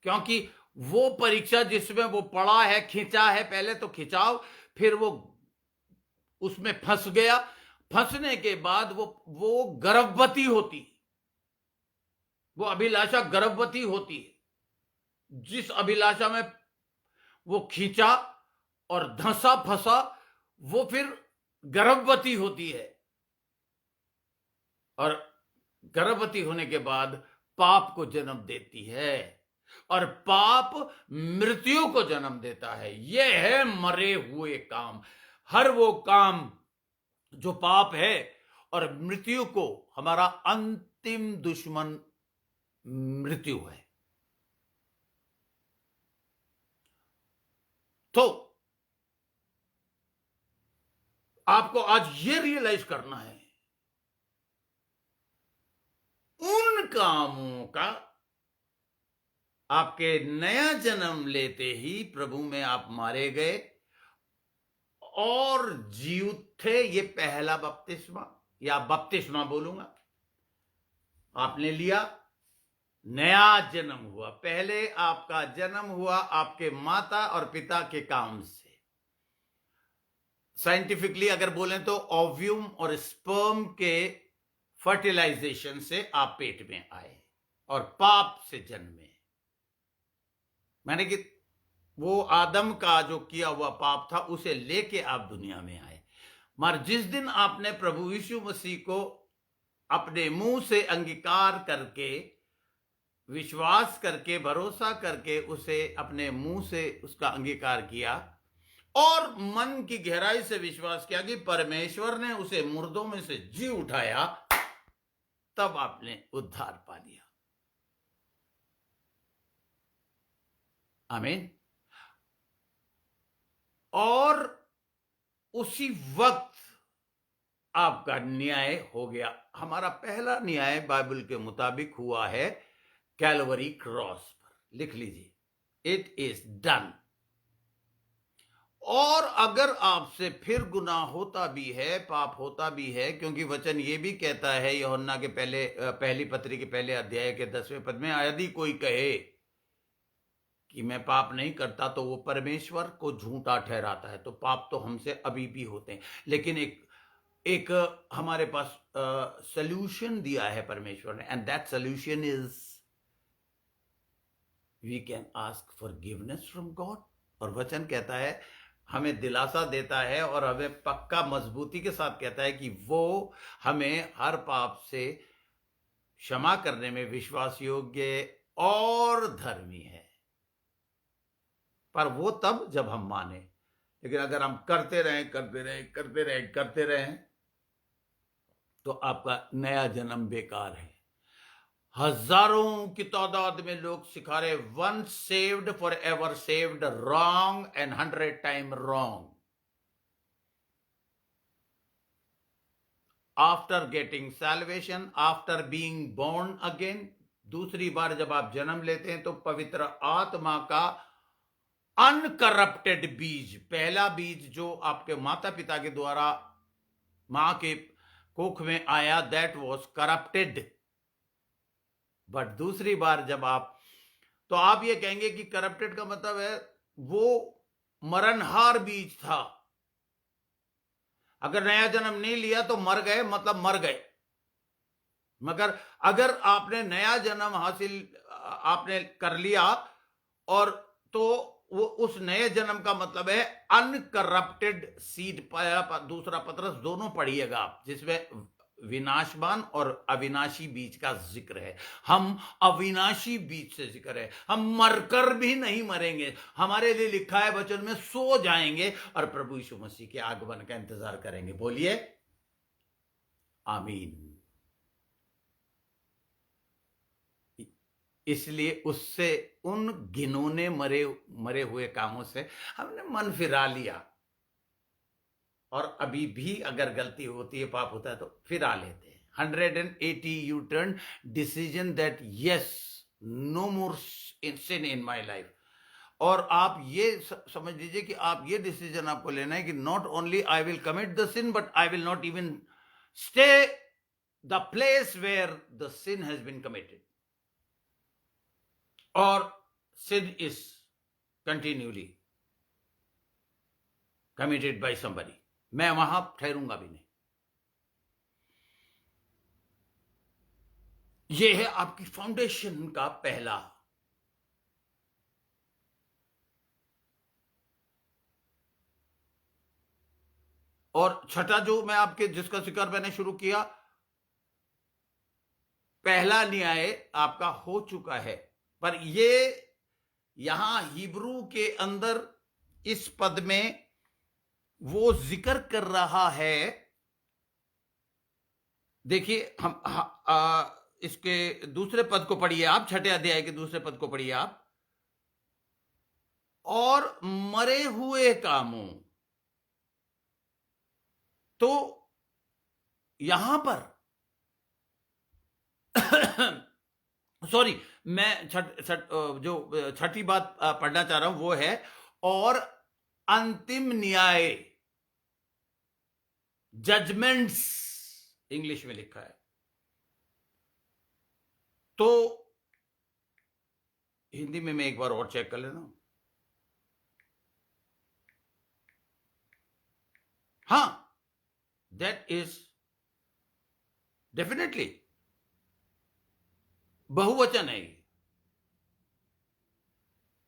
क्योंकि वो परीक्षा जिसमें वो पड़ा है, खींचा है, पहले तो खिंचाव, फिर वो उसमें फंस गया, फंसने के बाद वो गर्भवती होती है, वो अभिलाषा गर्भवती होती है। जिस अभिलाषा में वो खींचा और धंसा फंसा, वो फिर गर्भवती होती है, और गर्भवती होने के बाद पाप को जन्म देती है, और पाप मृत्यु को जन्म देता है। यह है मरे हुए काम। हर वो काम जो पाप है और मृत्यु को, हमारा अंतिम दुश्मन मृत्यु है। तो आपको आज ये रियलाइज करना है, उन कामों का, आपके नया जन्म लेते ही प्रभु में आप मारे गए और जीवित थे। ये पहला बपतिस्मा, या बपतिस्मा बोलूंगा, आपने लिया, नया जन्म हुआ। पहले आपका जन्म हुआ आपके माता और पिता के काम से। साइंटिफिकली अगर बोलें तो ओव्यूम और स्पर्म के फर्टिलाइजेशन से आप पेट में आए और पाप से जन्मे। मैंने कि वो आदम का जो किया हुआ पाप था उसे लेके आप दुनिया में आए। मगर जिस दिन आपने प्रभु यीशु मसीह को अपने मुंह से अंगीकार करके, विश्वास करके, भरोसा करके उसे अपने मुंह से उसका अंगीकार किया और मन की गहराई से विश्वास किया कि परमेश्वर ने उसे मुर्दों में से जी उठाया, तब आपने उद्धार पा लिया। आमीन। और उसी वक्त आपका न्याय हो गया। हमारा पहला न्याय बाइबल के मुताबिक हुआ है कैलवरी क्रॉस पर। लिख लीजिए, इट इज डन। और अगर आपसे फिर गुनाह होता भी है, पाप होता भी है, क्योंकि वचन ये भी कहता है यूहन्ना के पहली पत्री के पहले अध्याय के 10वें पद में, यदि कोई कहे कि मैं पाप नहीं करता तो वो परमेश्वर को झूठा ठहराता है। तो पाप तो हमसे अभी भी होते हैं, लेकिन एक हमारे पास सॉल्यूशन दिया है परमेश्वर ने, and that solution is we can ask forgiveness from God. और वचन कहता है हमें दिलासा देता है और हमें पक्का मजबूती के साथ कहता है कि वो हमें हर पाप से क्षमा करने में विश्वास योग्य और धर्मी है। पर वो तब जब हम माने, लेकिन अगर हम करते रहें तो आपका नया जन्म बेकार है। हजारों की तादाद में लोग सिखा रहे one saved for ever saved, wrong and 100 time wrong. After getting salvation, after being born again, दूसरी बार जब आप जन्म लेते हैं तो पवित्र आत्मा का अनकरप्टेड बीज, पहला बीज जो आपके माता पिता के द्वारा मां के कोख में आया, दैट वाज करप्टेड। बट दूसरी बार जब आप, तो आप ये कहेंगे कि करप्टेड का मतलब है वो मरणहार बीज था। अगर नया जन्म नहीं लिया तो मर गए, मतलब मर गए। मगर अगर आपने नया जन्म हासिल आपने कर लिया, और तो वो उस नए जन्म का मतलब है अनकरप्टेड सीड। दूसरा पतरस दोनों पढ़िएगा आप, जिसमें विनाशवान और अविनाशी बीज का जिक्र है। हम अविनाशी बीज से जिक्र है, हम मरकर भी नहीं मरेंगे। हमारे लिए लिखा है वचन में, सो जाएंगे और प्रभु यीशु मसीह के आगमन का इंतजार करेंगे। बोलिए आमीन। इसलिए उससे, उन घिनौने मरे हुए कामों से हमने मन फिरा लिया, और अभी भी अगर गलती होती है, पाप होता है, तो फिरा लेते हैं। 180 U turn decision that yes, no more sin in my life. और आप ये समझ लीजिए कि आप ये डिसीजन आपको लेना है कि not only I will commit the sin, but I will not even stay the place where the sin has been committed, और sin is continually committed by somebody, मैं वहां ठहरूंगा भी नहीं। यह है आपकी फाउंडेशन का पहला। और छठा जो मैं आपके, जिसका जिक्र मैंने शुरू किया, पहला न्याय आपका हो चुका है, पर ये यहां हिब्रू के अंदर इस पद में वो जिक्र कर रहा है। देखिए, हम इसके दूसरे पद को पढ़िए आप, छठे अध्याय के दूसरे पद को पढ़िए आप। और मरे हुए कामों, तो यहां पर सॉरी, मैं जो छठी बात पढ़ना चाह रहा हूं वो है, और अंतिम न्याय, जजमेंट्स इंग्लिश में लिखा है। तो हिंदी में मैं एक बार और चेक कर लेना। हाँ, दैट इज डेफिनेटली बहुवचन है,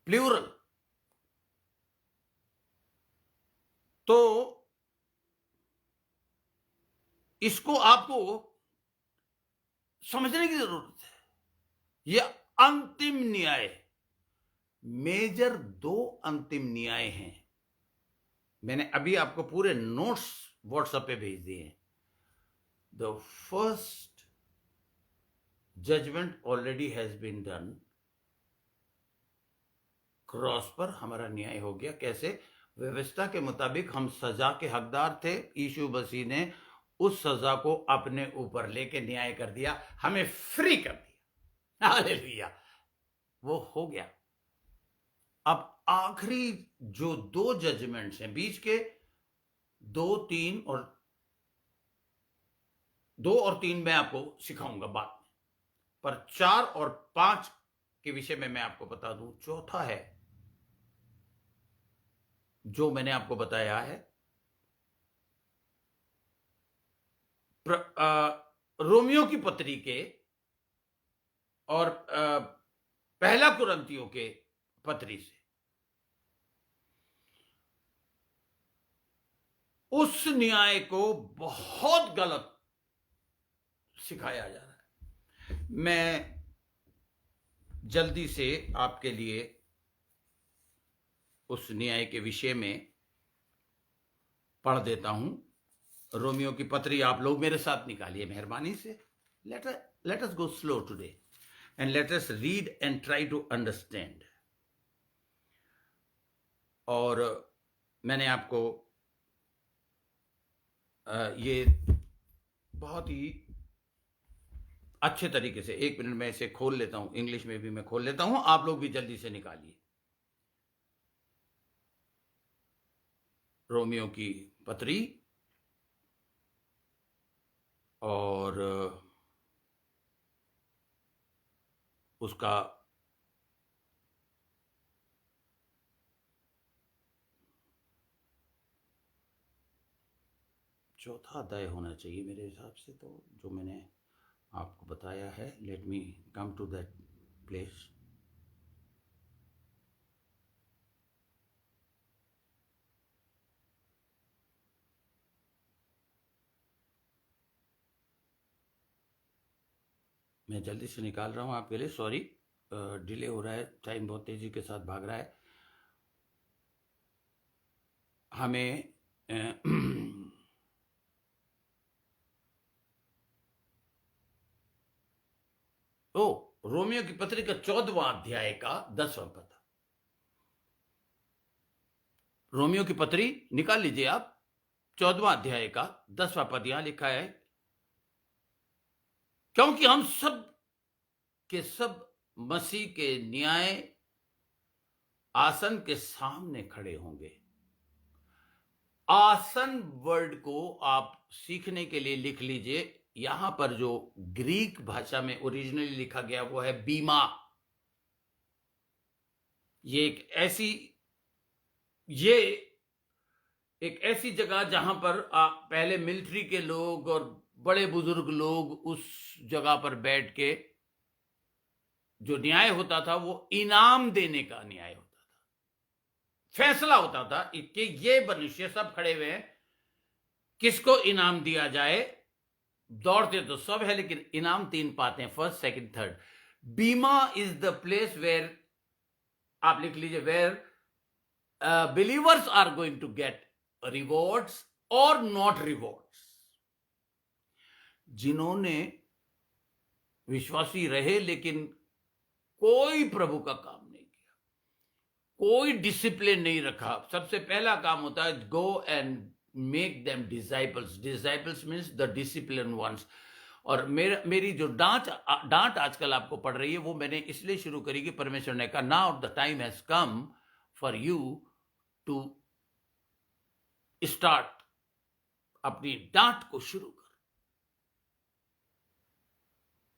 प्लूरल। तो इसको आपको समझने की जरूरत है। यह अंतिम न्याय, मेजर दो अंतिम न्याय हैं। मैंने अभी आपको पूरे नोट्स व्हाट्सएप पे भेज दिए हैं। The first judgement already has been done, cross पर हमारा न्याय हो गया। कैसे? व्यवस्था के मुताबिक हम सजा के हकदार थे, यीशु मसीह ने उस सजा को अपने ऊपर लेके न्याय कर दिया, हमें फ्री कर दिया। हालेलुया, वो हो गया। अब आखिरी जो दो जजमेंट्स हैं, बीच के 2, 3 और 2 और 3 मैं आपको सिखाऊंगा बाद में, पर 4 और 5 के विषय में मैं आपको बता दूं। चौथा है जो मैंने आपको बताया है, रोमियो की पत्री के और पहला कुरिन्थियों के पत्री से। उस न्याय को बहुत गलत सिखाया जा रहा है। मैं जल्दी से आपके लिए उस न्याय के विषय में पढ़ देता हूं। रोमियो की पत्री आप लोग मेरे साथ निकालिए मेहरबानी से। Let us go slow today and let us read and try to understand. और मैंने आपको ये बहुत ही अच्छे तरीके से, 1 मिनट में इसे खोल लेता हूं, इंग्लिश में भी मैं खोल लेता हूं, आप लोग भी जल्दी से निकालिए। रोमियो की पत्री और उसका चौथा अध्याय होना चाहिए मेरे हिसाब से, तो जो मैंने आपको बताया है। Let me come to that place. मैं जल्दी से निकाल रहा हूं आपके लिए, सॉरी डिले हो रहा है, टाइम बहुत तेजी के साथ भाग रहा है। हमें रोमियो की पत्री का 14वां अध्याय का 10वां पद। रोमियो की पत्री निकाल लीजिए आप, 14वां अध्याय का 10वां पद यहां लिखा है, क्योंकि हम सब के सब मसीह के न्याय आसन के सामने खड़े होंगे। आसन वर्ड को आप सीखने के लिए लिख लीजिए। यहां पर जो ग्रीक भाषा में ओरिजिनली लिखा गया वो है बीमा। ये एक ऐसी जगह जहां पर पहले मिलिट्री के लोग और बड़े बुजुर्ग लोग उस जगह पर बैठ के जो न्याय होता था वो इनाम देने का न्याय होता था, फैसला होता था कि ये मनुष्य सब खड़े हुए हैं, किसको इनाम दिया जाए। दौड़ते तो सब है लेकिन इनाम 3 पाते हैं, first second third. Bema is the place where, आप लिख लीजिए, where believers are going to get rewards और नॉट रिवॉर्ड्स। जिन्होंने विश्वासी रहे लेकिन कोई प्रभु का काम नहीं किया, कोई डिसिप्लिन नहीं रखा। सबसे पहला काम होता है go and make them disciples. Disciples means the discipline ones. और मेरी जो डांट आजकल आपको पड़ रही है वो मैंने इसलिए शुरू करी कि परमेश्वर ने कहा now the time has come for you to start अपनी डांट को शुरू कर।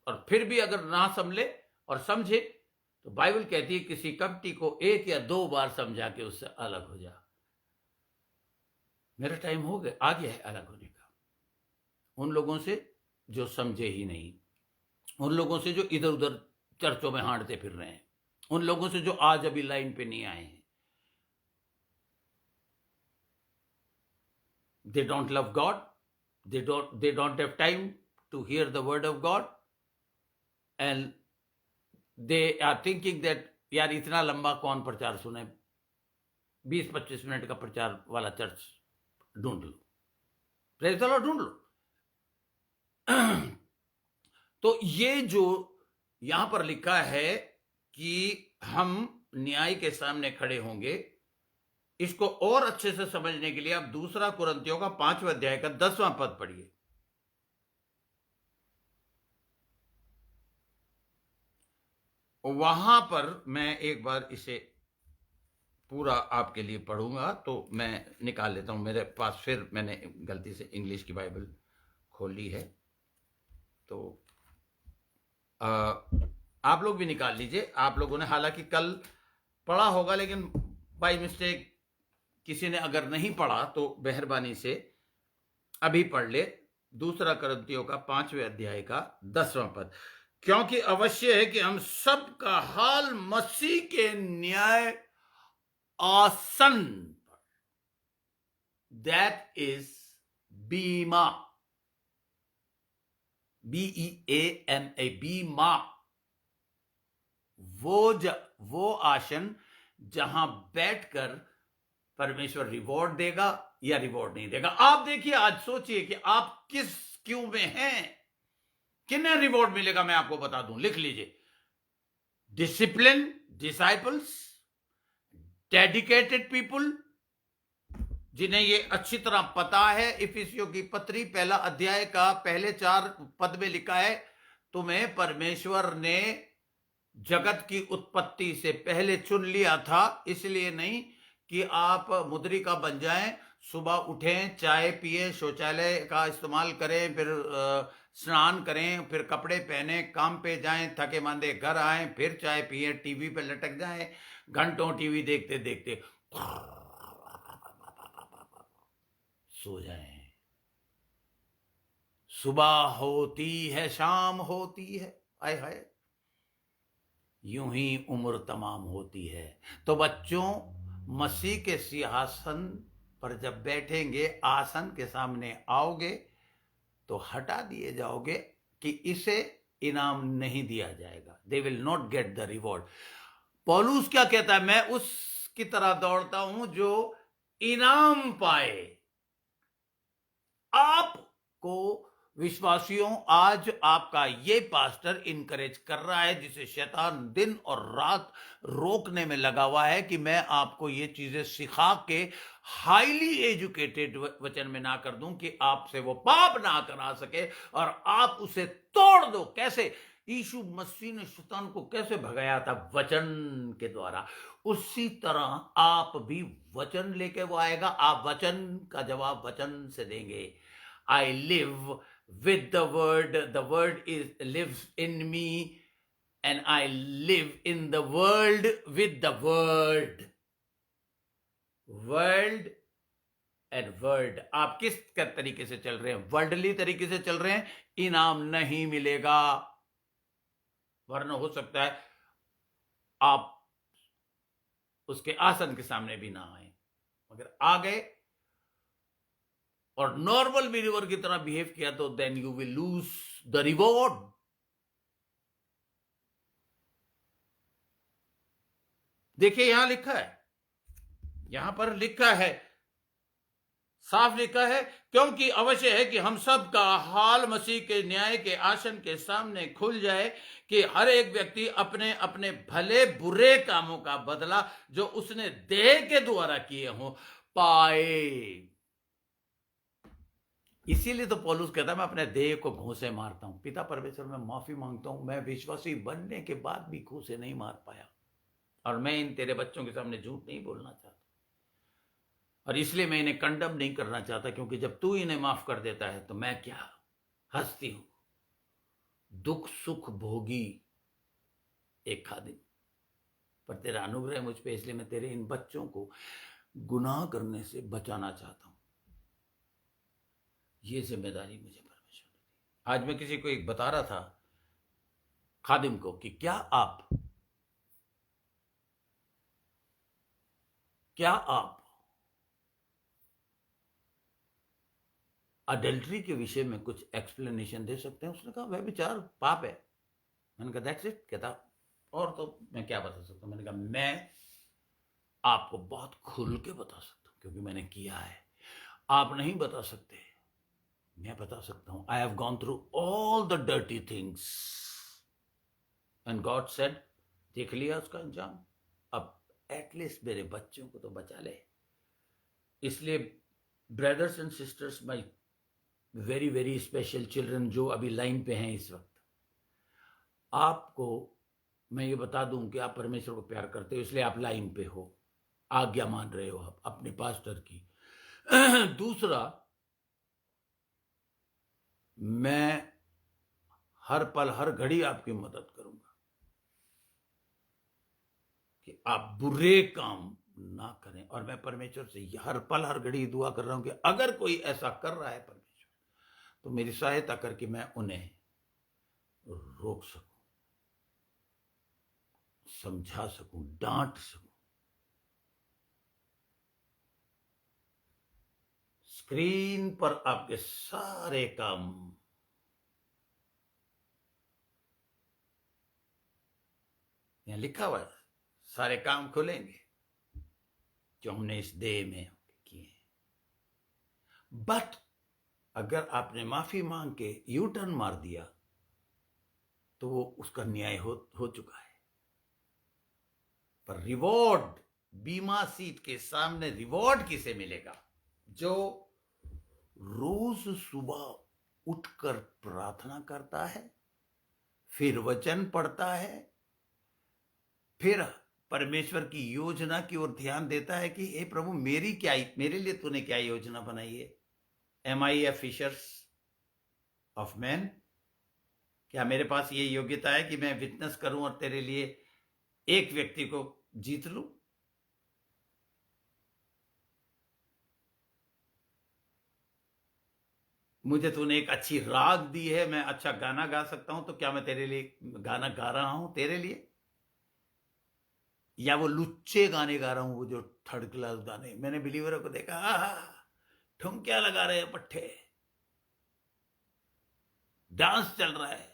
और फिर भी अगर ना समझे और समझे तो बाइबल कहती है किसी कपटी को 1 या 2 बार समझा के उससे अलग हो जा। मेरा टाइम हो गया, आ गया है अलग होने का। उन लोगों से जो समझे ही नहीं, उन लोगों से जो इधर उधर चर्चों में हांटते फिर रहे हैं, उन लोगों से जो आज अभी लाइन पे नहीं आए हैं। They don't love God. They don't have time to hear the word of God. And they are thinking that यार इतना लंबा कौन प्रचार सुने, 20-25 मिनट का प्रचार वाला चर्च ढूंढ लो, प्रेज़ द लॉर्ड ढूंढ लो। तो ये जो यहां पर लिखा है कि हम न्याय के सामने खड़े होंगे, इसको और अच्छे से समझने के लिए आप 2 कुरिन्थियों का 5वां अध्याय का 10वां पद पढ़िए। वहां पर मैं एक बार इसे पूरा आपके लिए पढ़ूंगा, तो मैं निकाल लेता हूं। मेरे पास फिर मैंने गलती से इंग्लिश की बाइबल खोल ली है, तो आप लोग भी निकाल लीजिए। आप लोगों ने हालांकि कल पढ़ा होगा लेकिन बाय मिस्टेक किसी ने अगर नहीं पढ़ा तो मेहरबानी से अभी पढ़ ले। 2 कुरिन्थियों का 5वें अध्याय का 10वां पद, क्योंकि अवश्य है कि हम सब का हाल मसीह के न्याय आसन पर दैट इज बीमा, BEAMA, बीमा। वो आसन जहां बैठकर परमेश्वर रिवॉर्ड देगा या रिवॉर्ड नहीं देगा। आप देखिए, आज सोचिए कि आप किस क्यू में हैं, किन्हें रिवॉर्ड मिलेगा। मैं आपको बता दूं, लिख लीजिए। डिसिप्लिन डिसाइपल्स, डेडिकेटेड पीपुल, जिन्हें ये अच्छी तरह पता है। इफिसियों की पत्री 1 अध्याय का पहले 4 पद में लिखा है, तुम्हें परमेश्वर ने जगत की उत्पत्ति से पहले चुन लिया था, इसलिए नहीं कि आप मुद्रिका बन जाएं, सुबह उठें, चाय पिए, शौचालय का इस्तेमाल करें, फिर स्नान करें, फिर कपड़े पहने, काम पे जाएं, थके मांदे घर आएं, फिर चाय पिए, टीवी पे लटक जाएं, घंटों टीवी देखते देखते सो जाएं। सुबह होती है, शाम होती है, आय हाय, यूं ही उम्र तमाम होती है। तो बच्चों, मसीह के सिंहासन पर जब बैठेंगे, आसन के सामने आओगे तो हटा दिए जाओगे कि इसे इनाम नहीं दिया जाएगा। They will not get the reward. पौलुस क्या कहता है? मैं उसकी तरह दौड़ता हूं जो इनाम पाए। आपको विश्वासियों, आज आपका ये पास्टर इनकरेज कर रहा है, जिसे शैतान दिन और रात रोकने में लगा हुआ है कि मैं आपको ये चीजें सिखा के हाईली एजुकेटेड वचन में ना कर दूं कि आपसे वो पाप ना करा सके और आप उसे तोड़ दो। कैसे? यीशु मसीह ने शैतान को कैसे भगाया था? वचन के द्वारा। उसी तरह आप भी वचन लेके वो आएगा, आप वचन का जवाब वचन से देंगे। I live with the word lives in me, and I live in the world with the word and word। आप किस तरीके से चल रहे हैं? वर्ल्डली तरीके से चल रहे हैं, इनाम नहीं मिलेगा। वरना हो सकता है आप उसके आसन के सामने भी ना आए, मगर आ गए और नॉर्मल बिलीवर की तरह बिहेव किया तो then you will lose the reward. देखिए, यहां लिखा है, यहां पर लिखा है, साफ लिखा है, क्योंकि अवश्य है कि हम सब का हाल मसीह के न्याय के आसन के सामने खुल जाए, कि हर एक व्यक्ति अपने अपने भले बुरे कामों का बदला जो उसने देह के द्वारा किए हों पाए। इसीलिए तो पौलुस कहता है, मैं अपने देह को घूंसे मारता हूं। पिता परमेश्वर, मैं माफी मांगता हूं, मैं विश्वासी बनने के बाद भी घूंसे नहीं मार पाया, और मैं इन तेरे बच्चों के सामने झूठ नहीं बोलना चाहता, और इसलिए मैं इन्हें कंडम नहीं करना चाहता, क्योंकि जब तू इन्हें माफ कर देता है तो मैं क्या हंसती हूं, दुख सुख भोगी एक खादिम, पर तेरा अनुग्रह मुझ पे, इसलिए मैं तेरे इन बच्चों को गुनाह करने से बचाना चाहता हूं। ये जिम्मेदारी मुझे परमेश्वर ने दी। आज मैं किसी को एक बता रहा था, खादिम को, कि क्या आप अडल्ट्री के विषय में कुछ एक्सप्लेनेशन दे सकते हैं? उसने कहा, वह विचार पाप है। मैंने कहा दैट्स इट। कहता, और तो मैं क्या बता सकता हूं? मैंने कहा, मैं आपको बहुत खुल के बता सकता हूं, क्योंकि मैंने किया है। आप नहीं बता सकते, मैं बता सकता हूं। I have gone through all the dirty things and God said, देख लिया उसका अंजाम, अब एटलीस्ट मेरे बच्चों को तो बचा ले। इसलिए brothers and sisters, my very very special children जो अभी लाइन पे हैं इस वक्त, आपको मैं ये बता दूं कि आप परमेश्वर को प्यार करते हो, इसलिए आप लाइन पे हो, आज्ञा मान रहे हो आप अपने पास्टर की। दूसरा, मैं हर पल हर घड़ी आपकी मदद करूंगा कि आप बुरे काम ना करें, और मैं परमेश्वर से हर पल हर घड़ी दुआ कर रहा हूं कि अगर कोई ऐसा कर रहा है परमेश्वर, तो मेरी सहायता करके मैं उन्हें रोक सकूं, समझा सकूं, डांट सकूं, स्क्रीन पर आपके सारे काम यहां लिखा हुआ है, सारे काम खुलेंगे जो हमने इस देह में किए। बट अगर आपने माफी मांग के यू टर्न मार दिया तो वो उसका न्याय हो चुका है। पर रिवॉर्ड, बीमा सीट के सामने रिवॉर्ड किसे मिलेगा? जो रोज सुबह उठकर प्रार्थना करता है, फिर वचन पढ़ता है, फिर परमेश्वर की योजना की ओर ध्यान देता है कि हे प्रभु मेरे लिए तूने क्या योजना बनाई है? Am I a fishers of man? क्या मेरे पास ये योग्यता है कि मैं विटनेस करूं और तेरे लिए एक व्यक्ति को जीत लूं? मुझे तूने एक अच्छी राग दी है, मैं अच्छा गाना गा सकता हूं, तो क्या मैं तेरे लिए गाना गा रहा हूं तेरे लिए? या वो लुच्चे गाने गा रहा हूं, वो जो थर्ड क्लास गाने? मैंने बिलीवरों को देखा, ठुमकियां लगा रहे हैं पट्टे, डांस चल रहा है।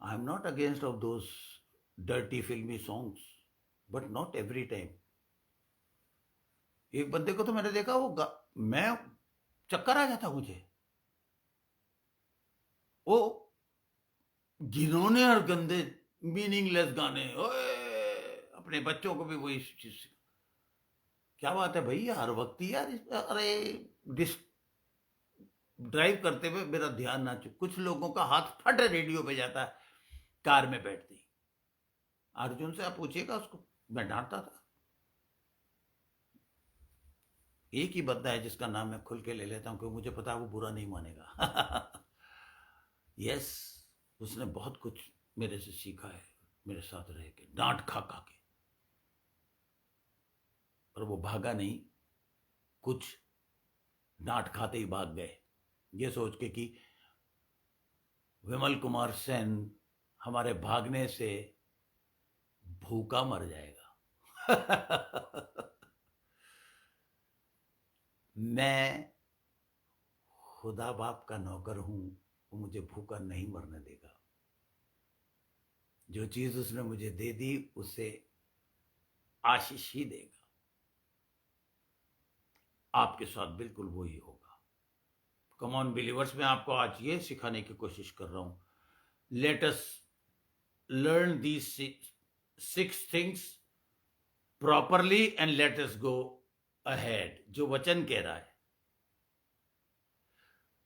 I am not against of those dirty filmy songs, but not every time. एक बंदे को तो मैंने देखा, मैं चक्कर आ जाता मुझे। वो घिनौने और गंदे मीनिंगलेस गाने, ओए अपने बच्चों को भी वही चीज। क्या बात है भैया, हर वक्त यार अरे ड्राइव करते हुए मेरा ध्यान ना चुक। कुछ लोगों का हाथ फट रेडियो पे जाता है कार में बैठती। अर्जुन से आप पूछिएगा उसको, मैं डांटता था। एक ही बंदा है जिसका नाम मैं खुल के ले लेता हूं, क्योंकि मुझे पता है वो बुरा नहीं मानेगा। यस, उसने बहुत कुछ मेरे से सीखा है, मेरे साथ रह के, डांट खा खा के। और वो भागा नहीं, कुछ डांट खाते ही भाग गए, ये सोच के कि विमल कुमार सेन हमारे भागने से भूखा मर जाएगा। मैं खुदा बाप का नौकर हूं, वो मुझे भूखा नहीं मरने देगा। जो चीज उसने मुझे दे दी उसे आशीष ही देगा। आपके साथ बिल्कुल वही होगा। कम ऑन बिलीवर्स, मैं आपको आज ये सिखाने की कोशिश कर रहा हूं, let us learn these 6 things properly and let us go ahead, जो वचन कह रहा है।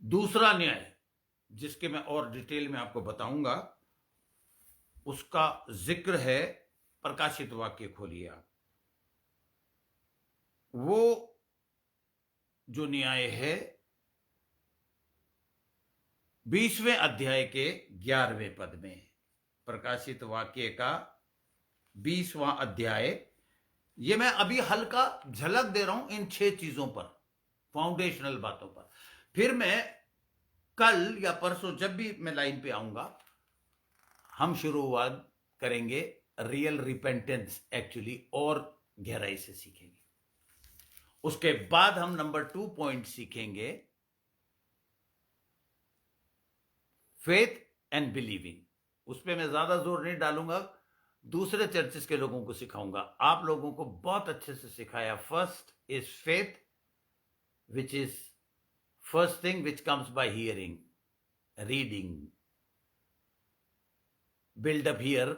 दूसरा न्याय, जिसके मैं और डिटेल में आपको बताऊंगा, उसका जिक्र है प्रकाशित वाक्य, खोलिए आप। वो जो न्याय है 20वें अध्याय के 11वें पद में, प्रकाशित वाक्य का 20वां अध्याय। ये मैं अभी हल्का झलक दे रहा हूं इन 6 चीजों पर, फाउंडेशनल बातों पर। फिर मैं कल या परसों जब भी मैं लाइन पे आऊंगा, हम शुरुआत करेंगे रियल रिपेंटेंस एक्चुअली, और गहराई से सीखेंगे। उसके बाद हम नंबर 2 पॉइंट सीखेंगे, फेथ एंड बिलीविंग। उस पर मैं ज्यादा जोर नहीं डालूंगा, दूसरे चर्चेस के लोगों को सिखाऊंगा। आप लोगों को बहुत अच्छे से सिखाया। First is faith, which is first thing which comes by hearing, reading, build up here.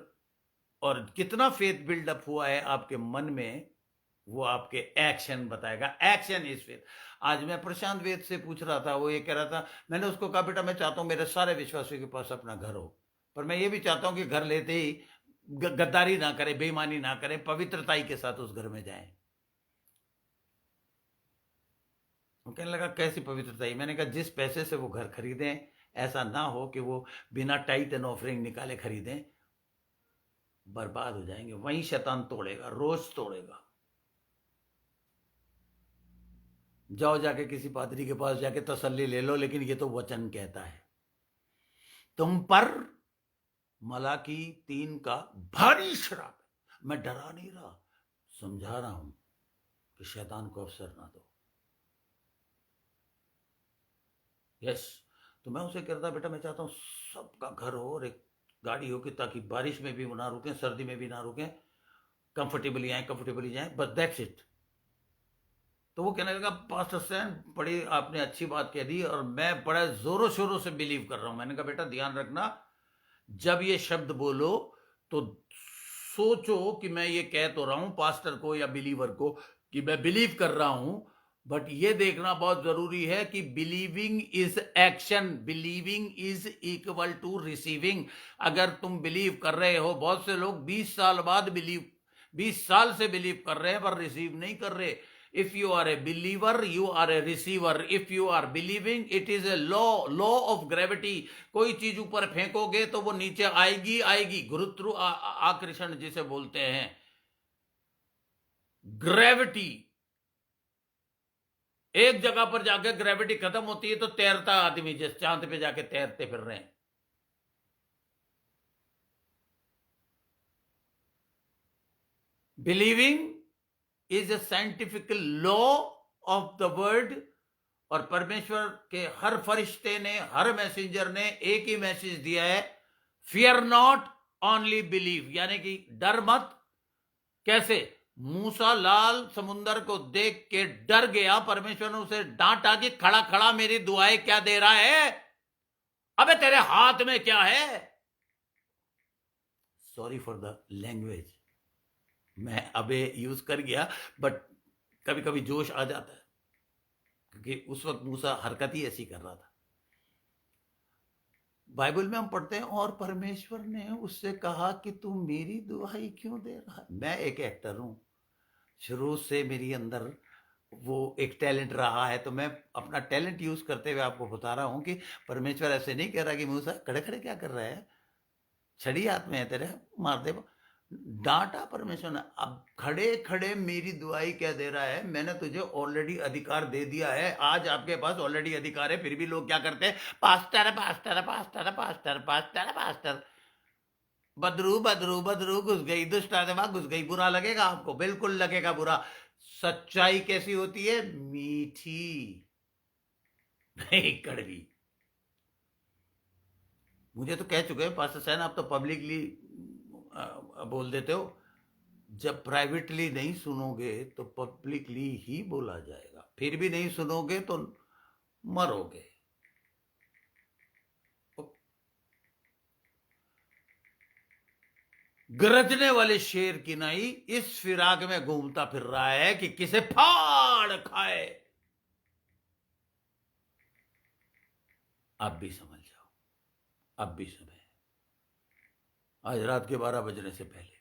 और कितना फेथ बिल्डअप हुआ है आपके मन में, वो आपके एक्शन बताएगा। Action is faith. आज मैं प्रशांत वेद से पूछ रहा था, वो ये कह रहा था, मैंने उसको कहा बेटा मैं चाहता हूं मेरे सारे विश्वासियों के पास अपना घर हो, पर मैं ये भी चाहता हूं कि घर लेते ही गद्दारी ना करें, बेईमानी ना करें, पवित्रताई के साथ उस घर में जाएं। वो कहने लगा कैसी पवित्रताई? मैंने कहा जिस पैसे से वो घर खरीदें, ऐसा ना हो कि वो बिना टाइट एंड ऑफरिंग निकाले खरीदें, बर्बाद हो जाएंगे। वहीं शैतान तोड़ेगा, रोज तोड़ेगा। जाओ जाके किसी पादरी के पास जाके तसल्ली ले लो, लेकिन ये तो वचन कहता है तुम पर मलाकी 3 का भारी श्राप है। मैं डरा नहीं रहा, समझा रहा हूं कि शैतान को अवसर ना दो। यस। तो मैं उसे कह रहा था, बेटा मैं चाहता हूँ सबका घर हो और एक गाड़ी हो कि ताकि बारिश में भी ना रुकें, सर्दी में भी ना रुकें, कंफर्टेबली आए, कंफर्टेबली जाएं, बस दैट्स इट। तो वो कहने लगा, पास्टर सैन बड़ी आपने अच्छी बात कह दी और मैं बड़ा जोरों शोरों से बिलीव कर रहा हूं। मैंने कहा बेटा ध्यान रखना, जब ये शब्द बोलो तो सोचो कि मैं ये कह तो रहा हूं पास्टर को या बिलीवर को कि मैं बिलीव कर रहा हूं, बट ये देखना बहुत जरूरी है कि believing is action, believing is equal to receiving. अगर तुम बिलीव कर रहे हो, बहुत से लोग 20 साल बाद 20 साल से बिलीव कर रहे हैं पर रिसीव नहीं कर रहे। If you are a believer, you are a receiver. If you are believing, it is a law of gravity. कोई चीज ऊपर फेंकोगे तो वो नीचे आएगी आएगी। गुरुत्व आकर्षण जिसे बोलते हैं, ग्रेविटी। एक जगह पर जाकर ग्रेविटी खत्म होती है तो तैरता आदमी, जिस चांद पे जाके तैरते फिर रहे हैं। Believing is a scientific law of the word. और परमेश्वर के हर फरिश्ते ने, हर मैसेंजर ने एक ही मैसेज दिया है, फियर नॉट, ओनली बिलीव। यानी कि डर मत। कैसे? मूसा लाल समुंदर को देख के डर गया, परमेश्वर ने उसे डांटा कि खड़ा खड़ा मेरी दुआएं क्या दे रहा है, अबे तेरे हाथ में क्या है। सॉरी फॉर द लैंग्वेज, मैं अबे यूज कर गया, बट कभी कभी जोश आ जाता है क्योंकि उस वक्त मूसा हरकत ही ऐसी कर रहा था। बाइबल में हम पढ़ते हैं, और परमेश्वर ने उससे कहा कि तू मेरी दुहाई क्यों दे रहा है। मैं एक एक्टर हूं, शुरू से मेरी अंदर वो एक टैलेंट रहा है, तो मैं अपना टैलेंट यूज करते हुए आपको बता रहा हूं कि परमेश्वर ऐसे नहीं कह रहा कि मूसा खड़े खड़े क्या कर रहा है, छड़ी हाथ में है तेरे, मार दे। डांटा परमेश्वर ने, अब खड़े खड़े मेरी दुआई क्या दे रहा है, मैंने तुझे ऑलरेडी अधिकार दे दिया है। आज आपके पास ऑलरेडी अधिकार है, फिर भी लोग क्या करते हैं, pastor pastor pastor pastor pastor pastor. Badru Badru Badru, घुस गई दुष्ट आत्मा, घुस गई। बुरा लगेगा आपको, बिल्कुल लगेगा बुरा। सच्चाई कैसी होती है? मीठी, नहीं कड़वी। मुझे तो कह चुके हैं पास्टर सैन, आप तो पब्लिकली बोल देते हो, जब प्राइवेटली नहीं सुनोगे तो पब्लिकली ही बोला जाएगा, फिर भी नहीं सुनोगे तो मरोगे। गरजने वाले शेर की नाई इस फिराक में घूमता फिर रहा है कि किसे फाड़ खाए। आप भी समझ जाओ, अब भी समय है, आज रात के 12 बजने से पहले।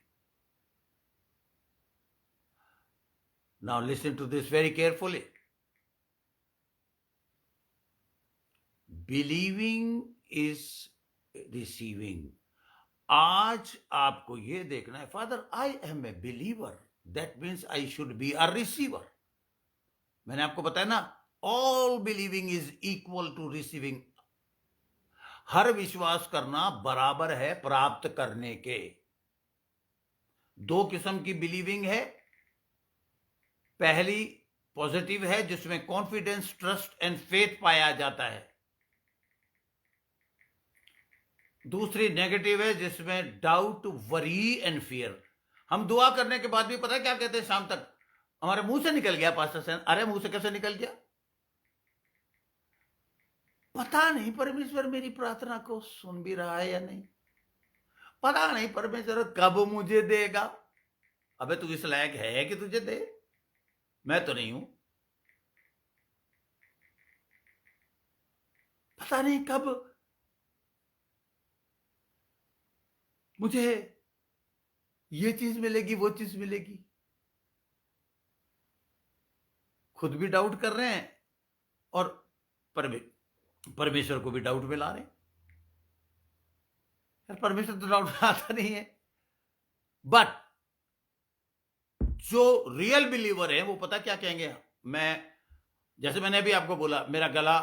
Now listen to this very carefully. Believing is receiving. आज आपको यह देखना है, father I am a believer, that means I should be a receiver. मैंने आपको बताया ना, all believing is equal to receiving. हर विश्वास करना बराबर है प्राप्त करने के। दो किस्म की बिलीविंग है। पहली पॉजिटिव है, जिसमें कॉन्फिडेंस, ट्रस्ट एंड फेथ पाया जाता है। दूसरी नेगेटिव है, जिसमें डाउट, वरी एंड फियर। हम दुआ करने के बाद भी पता है क्या कहते हैं शाम तक, हमारे मुंह से निकल गया पास्टर सैन। अरे मुंह से कैसे निकल गया? पता नहीं परमेश्वर मेरी प्रार्थना को सुन भी रहा है या नहीं, पता नहीं परमेश्वर कब मुझे देगा। अबे तू इस लायक है कि तुझे दे? मैं तो नहीं हूं। पता नहीं कब मुझे ये चीज मिलेगी, वो चीज मिलेगी। खुद भी डाउट कर रहे हैं और परमेश्वर को भी डाउट में ला रहे हैं। यार परमेश्वर तो डाउट में आता नहीं है। बट जो रियल बिलीवर है वो पता क्या कहेंगे, जैसे मैंने अभी आपको बोला, मेरा गला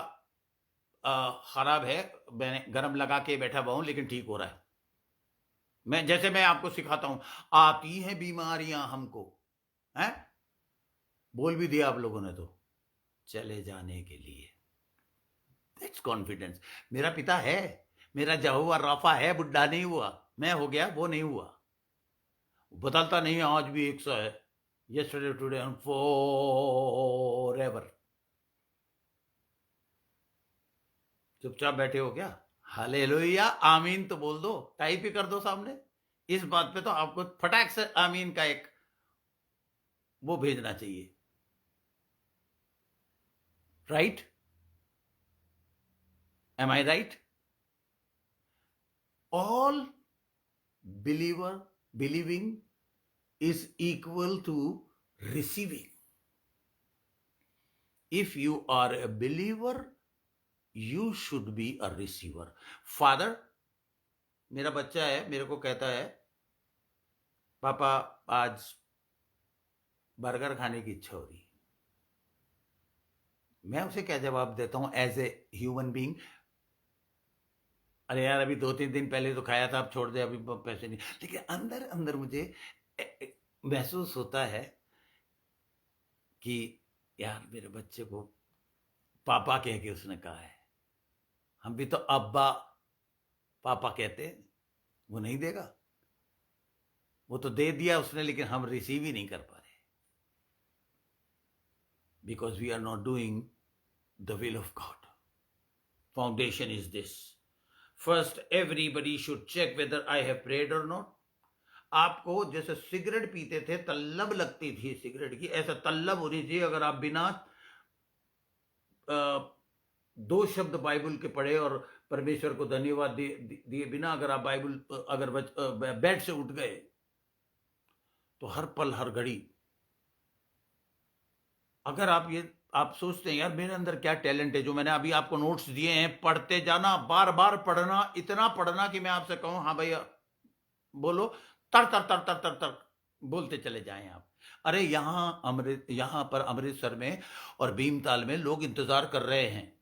खराब है, मैंने गरम लगा के बैठा हुआ हूं, लेकिन ठीक हो रहा है। जैसे मैं आपको सिखाता हूं, आती हैं बीमारियां हमको, हैं, बोल भी दिया आप लोगों ने तो, चले जाने के लिए। That's confidence. मेरा पिता है, मेरा यहोवा राफा है, बुढ़ा नहीं हुआ, मैं हो गया वो नहीं हुआ, बदलता नहीं है, आज भी एक सा है, यस्टरडे टुडे एंड फॉरएवर। चुपचाप बैठे हो क्या? हालेलुया, आमीन तो बोल दो, टाइप ही कर दो सामने। इस बात पे तो आपको फटाक से आमीन का एक वो भेजना चाहिए, right? Am I right? All believer believing is equal to receiving. If you are a believer, you should be a receiver. Father, मेरा बच्चा है, मेरे को कहता है पापा आज बर्गर खाने की इच्छा हो रही है, मैं उसे क्या जवाब देता हूं एज ए ह्यूमन बीइंग? अरे यार अभी 2-3 दिन पहले तो खाया था, अब छोड़ दे, अभी पैसे नहीं। लेकिन अंदर अंदर मुझे महसूस होता है कि यार मेरे बच्चे को पापा कह के उसने कहा है, हम भी तो अब्बा पापा कहते हैं, वो नहीं देगा, वो तो दे दिया उसने, लेकिन हम रिसीव ही नहीं कर पा रहे, because we are not doing the will of God. Foundation is this, first everybody should check whether I have prayed और नॉट। आपको जैसे सिगरेट पीते थे, तल्लब लगती थी सिगरेट की, ऐसा तल्लब होनी चाहिए अगर आप बिना 2 शब्द बाइबल के पढ़े और परमेश्वर को धन्यवाद दिए बिना अगर आप बाइबल अगर बेड से उठ गए तो हर पल हर घड़ी, अगर आप सोचते हैं यार मेरे अंदर क्या टैलेंट है, जो मैंने अभी आपको नोट्स दिए हैं, पढ़ते जाना, बार बार पढ़ना, इतना पढ़ना कि मैं आपसे कहूं हाँ भैया बोलो, तर तर तर तर तर तर बोलते चले जाएं आप। अरे यहां पर अमृतसर में और भीमताल में लोग इंतजार कर रहे हैं,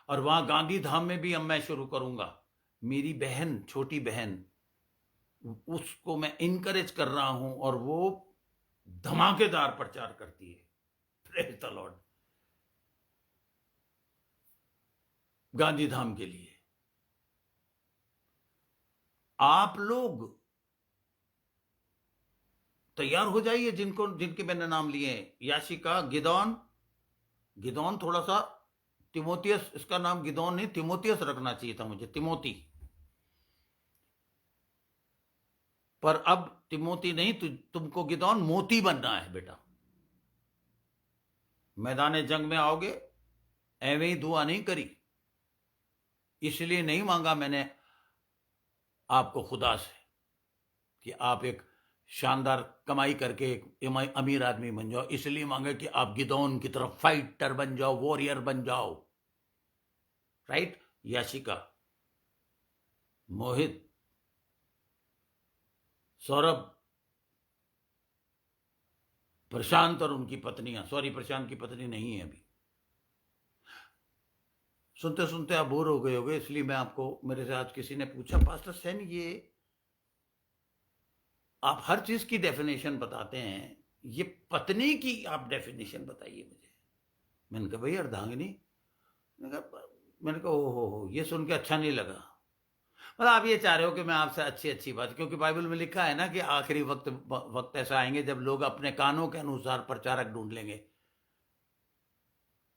और वहां गांधी धाम में भी अब मैं शुरू करूंगा। मेरी बहन, छोटी बहन, उसको मैं इनकरेज कर रहा हूं और वो धमाकेदार प्रचार करती है, praise the Lord, Gandhi Dham के लिए। आप लोग तैयार हो जाइए, जिनके मैंने नाम लिए हैं, याशिका, गिदौन थोड़ा सा, तिमोथियस, इसका नाम गिदौन नहीं तिमोथियस रखना चाहिए था मुझे, तिमोती, पर अब तिमोती नहीं, तुमको गिदौन मोती बनना है बेटा। मैदान जंग में आओगे, एवं ही दुआ नहीं करी, इसलिए नहीं मांगा मैंने आपको खुदा से कि आप एक शानदार कमाई करके एक अमीर आदमी बन जाओ, इसलिए मांगे कि आप गिदौन की तरफ फाइटर बन जाओ, वॉरियर बन जाओ, राइट? याशिका, मोहित, सौरभ, प्रशांत और उनकी पत्नियां, सॉरी प्रशांत की पत्नी नहीं है अभी। सुनते सुनते आप बोर हो गए होगे, इसलिए मैं आपको, मेरे से आज किसी ने पूछा पास्टर सेन ये आप हर चीज की डेफिनेशन बताते हैं, ये पत्नी की आप डेफिनेशन बताइए मुझे। मैंने कहा भाई अर्धांगिनी, मैंने कहा हो ये सुन के अच्छा नहीं लगा, मतलब आप ये चाह रहे हो कि मैं आपसे अच्छी बात, क्योंकि बाइबल में लिखा है ना कि आखिरी वक्त ऐसा आएंगे जब लोग अपने कानों के अनुसार प्रचारक ढूंढ लेंगे,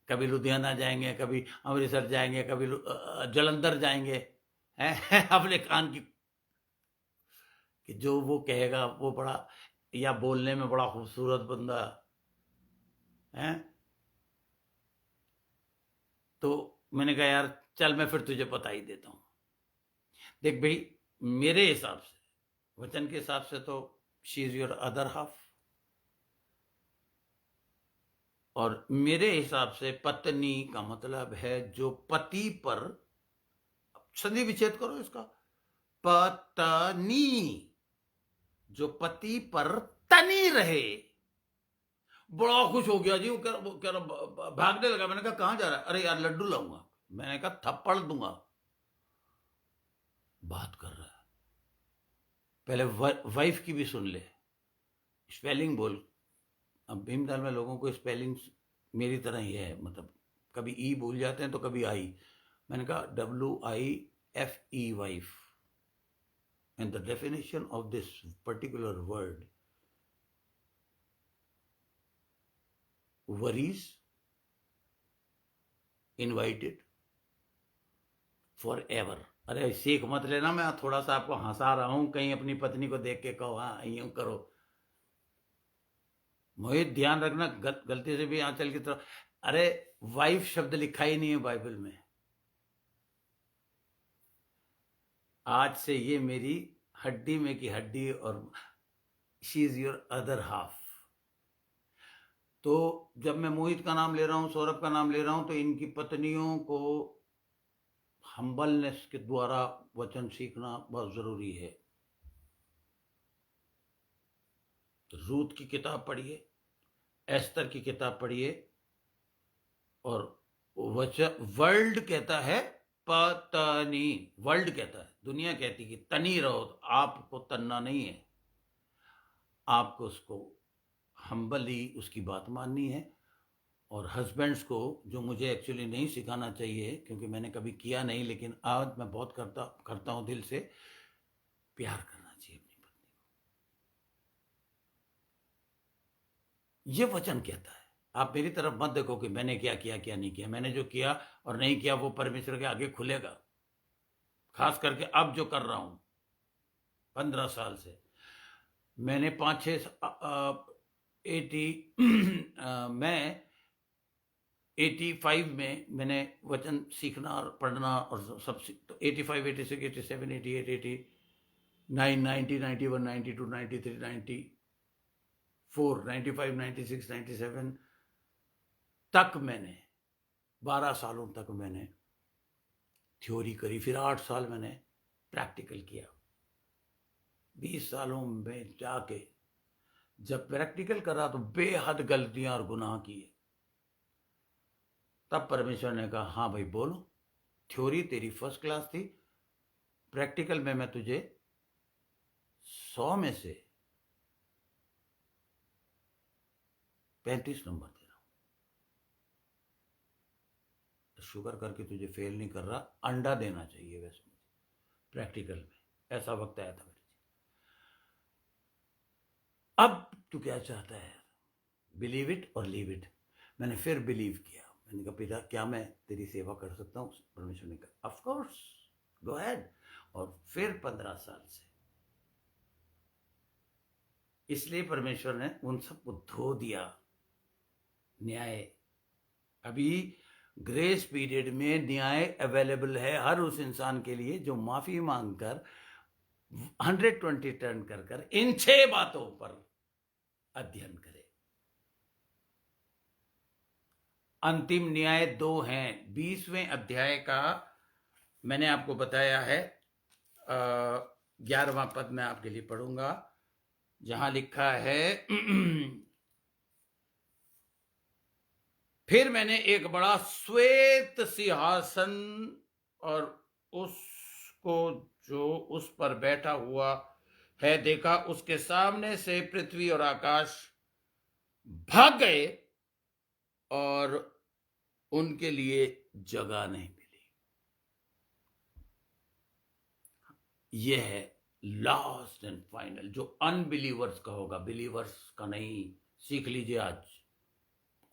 कभी लुधियाना जाएंगे, कभी अमृतसर जाएंगे, कभी जलंधर जाएंगे, हैं अपने कान की, कि जो वो कहेगा वो बड़ा, या बोलने में बड़ा खूबसूरत बंदा है। तो मैंने कहा यार चल मैं फिर तुझे बता ही देता हूं। देख भाई, मेरे हिसाब से, वचन के हिसाब से तो she is your other half, और मेरे हिसाब से पत्नी का मतलब है जो पति पर, संधि विच्छेद करो इसका, पत्नी जो पति पर तनी रहे। बड़ा खुश हो गया जी, वो कह रहा भागने लगा। मैंने कहा कहां जा रहा है? अरे यार लड्डू लाऊंगा। मैंने कहा थप्पड़ दूंगा, बात कर रहा है, पहले वाइफ की भी सुन ले, स्पेलिंग बोल। अब भीमताल में लोगों को स्पेलिंग मेरी तरह ही है, मतलब कभी ई भूल जाते हैं तो कभी आई, मैंने कहा WIFE, wife, and the definition of this particular word worries, invited, for ever. अरे सीख मत लेना, मैं थोड़ा सा आपको हंसा रहा हूं, कहीं अपनी पत्नी को देख के कहो हाँ यूं करो। मोहित ध्यान रखना, गलती से भी आंचल की तरफ, अरे वाइफ शब्द लिखा ही नहीं है बाइबल में। आज से ये मेरी हड्डी में की हड्डी, और she is your other half. तो जब मैं मोहित का नाम ले रहा हूं, सौरभ का नाम ले रहा हूं, तो इनकी पत्नियों को हम्बलनेस के द्वारा वचन सीखना बहुत जरूरी है। तो रूत की किताब पढ़िए, एस्तर की किताब पढ़िए, और वर्ल्ड कहता है पतनी, वर्ल्ड कहता है, दुनिया कहती कि तनी रहो, तो आपको तन्ना नहीं है, आपको उसको हम्बली उसकी बात माननी है। और हस्बैंड्स को, जो मुझे एक्चुअली नहीं सिखाना चाहिए क्योंकि मैंने कभी किया नहीं, लेकिन आज मैं बहुत करता हूं दिल से, प्यार करना चाहिए अपनी पत्नी को। ये वचन कहता है। आप मेरी तरफ मत देखो कि मैंने क्या किया क्या नहीं किया। मैंने जो किया और नहीं किया वो परमेश्वर के आगे खुलेगा। खास करके अब जो कर रहा हूं 15 साल से, मैंने 5-6 मैं 85 में मैंने वचन सीखना और पढ़ना और सब तो 85, 86, 87, 88, 89, 90, 91, 92, 93, 94, 95, 96, 97 तक मैंने 12 सालों तक मैंने थ्योरी करी। फिर 8 साल मैंने प्रैक्टिकल किया। 20 सालों में जाके जब प्रैक्टिकल करा तो बेहद गलतियां और गुनाह किए। तब परमेश्वर ने कहा हाँ भाई बोलो, थ्योरी तेरी फर्स्ट क्लास थी, प्रैक्टिकल में मैं तुझे 100 में से 35 नंबर दे रहा हूं। तो शुगर करके तुझे फेल नहीं कर रहा, अंडा देना चाहिए वैसे मुझे प्रैक्टिकल में। ऐसा वक्त आया था मेरे जी। अब तू क्या चाहता है, बिलीव इट और लीव इट। मैंने फिर बिलीव किया। मैंने कहा पिता क्या मैं तेरी सेवा कर सकता हूँ? परमेश्वर ने कहा ऑफ कोर्स, गो अहेड। और फिर 15 साल से, इसलिए परमेश्वर ने उन सबको धो दिया। न्याय, अभी ग्रेस पीरियड में न्याय अवेलेबल है हर उस इंसान के लिए जो माफी मांगकर 120 टर्न कर इन 6 बातों पर अध्ययन करे। अंतिम न्याय 2 हैं। 20वें अध्याय का मैंने आपको बताया है। 11वां पद मैं आपके लिए पढ़ूंगा, जहां लिखा है फिर मैंने एक बड़ा श्वेत सिंहासन और उसको जो उस पर बैठा हुआ है देखा। उसके सामने से पृथ्वी और आकाश भाग गए और उनके लिए जगह नहीं मिली। यह है लास्ट एंड फाइनल, जो अनबिलीवर्स का होगा, बिलीवर्स का नहीं। सीख लीजिए, आज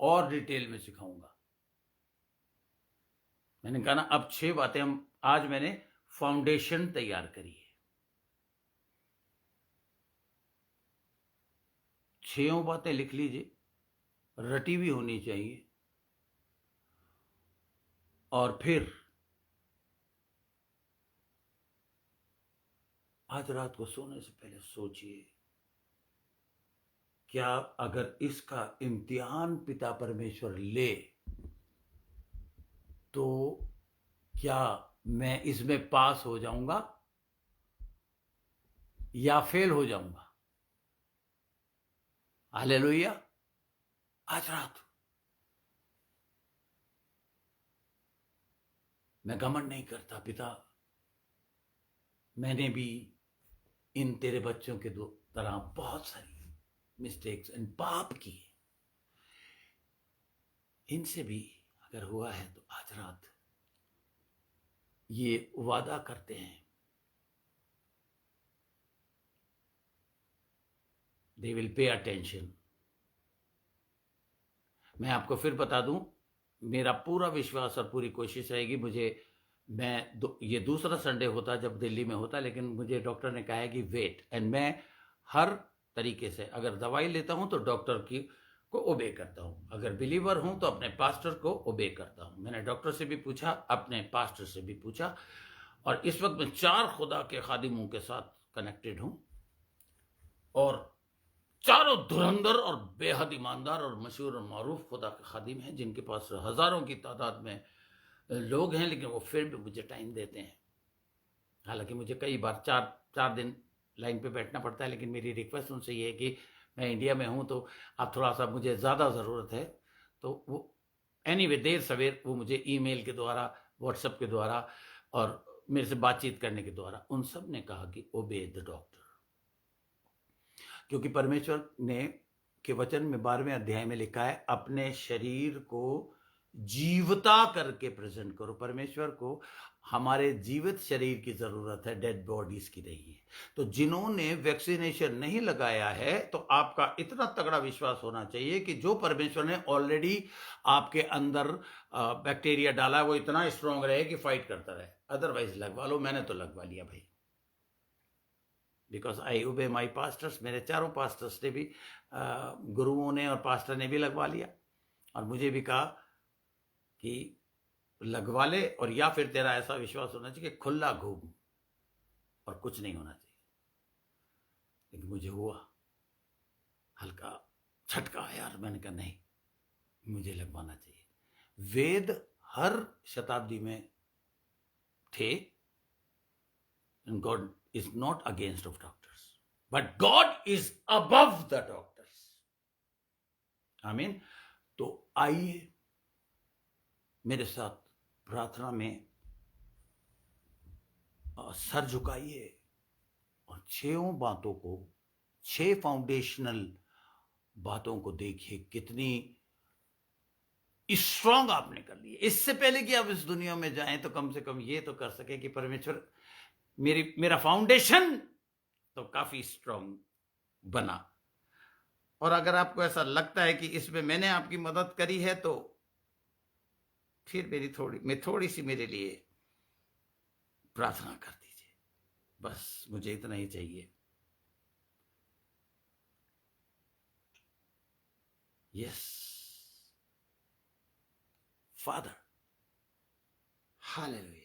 और डिटेल में सिखाऊंगा। मैंने कहा ना, अब 6 बातें हम आज मैंने फाउंडेशन तैयार करी है। 6 बातें लिख लीजिए, रटी भी होनी चाहिए। और फिर आज रात को सोने से पहले सोचिए, क्या अगर इसका इम्तिहान पिता परमेश्वर ले तो क्या मैं इसमें पास हो जाऊंगा या फेल हो जाऊंगा? हालेलुया। आज रात मैं घमंड नहीं करता, पिता मैंने भी इन तेरे बच्चों के तरह बहुत सारी मिस्टेक्स एंड पाप किए। इनसे भी अगर हुआ है तो आज रात ये वादा करते हैं, दे विल पे अटेंशन। मैं आपको फिर बता दूं, मेरा पूरा विश्वास और पूरी कोशिश रहेगी, ये दूसरा संडे होता जब दिल्ली में होता, लेकिन मुझे डॉक्टर ने कहा है कि वेट, एंड मैं हर तरीके से अगर दवाई लेता हूं तो डॉक्टर की को ओबे करता हूं, अगर बिलीवर हूं तो अपने पास्टर को ओबे करता हूं। मैंने डॉक्टर से भी पूछा, अपने पास्टर से भी पूछा, और इस वक्त मैं 4 खुदा के खादिमों के साथ कनेक्टेड हूं, और चारों धुरंधर और बेहद ईमानदार और मशहूर और मारूफ खुदा के खादिम हैं, जिनके पास हजारों की तादाद में लोग हैं, लेकिन वो फिर भी मुझे टाइम देते हैं। हालांकि मुझे कई बार 4 दिन लाइन पे बैठना पड़ता है, लेकिन मेरी रिक्वेस्ट उनसे ये है कि मैं इंडिया में हूं तो अब थोड़ा सा मुझे ज़्यादा ज़रूरत है, तो वो एनीवे देर सवेर वो मुझे ईमेल के द्वारा, व्हाट्सएप के द्वारा और मेरे से बातचीत करने के द्वारा उन सब ने कहा कि ओबे द डॉक्टर, क्योंकि परमेश्वर ने के वचन में 12वें अध्याय में लिखा है, अपने शरीर को जीवता करके प्रेजेंट करो। परमेश्वर को हमारे जीवित शरीर की जरूरत है, डेड बॉडीज की नहीं है। तो जिन्होंने वैक्सीनेशन नहीं लगाया है, तो आपका इतना तगड़ा विश्वास होना चाहिए कि जो परमेश्वर ने ऑलरेडी आपके अंदर बैक्टीरिया डाला है, वो इतना स्ट्रांग रहे कि फाइट करता रहे। अदरवाइज लगवा लो। मैंने तो लगवा लिया भाई, बिकॉज आई ओबे माई पास्टर्स। मेरे चारों पास्टर्स ने भी, गुरुओं ने और पास्टर ने भी लगवा लिया, और मुझे भी कहा कि लगवा ले, और या फिर तेरा ऐसा विश्वास होना चाहिए कि खुला घूम और कुछ नहीं होना चाहिए। लेकिन मुझे हुआ, हल्का झटका यार, मैंने कहा नहीं, मुझे लगवाना चाहिए। वेद हर शताब्दी में थे, God is not against of doctors, but God is above the doctors. आमीन। तो आइए मेरे साथ प्रार्थना में सर झुकाइए, और 6 बातों को, 6 फाउंडेशनल बातों को देखिए कितनी स्ट्रांग आपने कर ली है। इससे पहले कि आप इस दुनिया में जाएं तो कम से कम ये तो कर सके कि परमेश्वर मेरा फाउंडेशन तो काफी स्ट्रांग बना। और अगर आपको ऐसा लगता है कि इसमें मैंने आपकी मदद करी है, तो फिर थोड़ी सी मेरे लिए प्रार्थना कर दीजिए, बस मुझे इतना ही चाहिए। Yes father, hallelujah,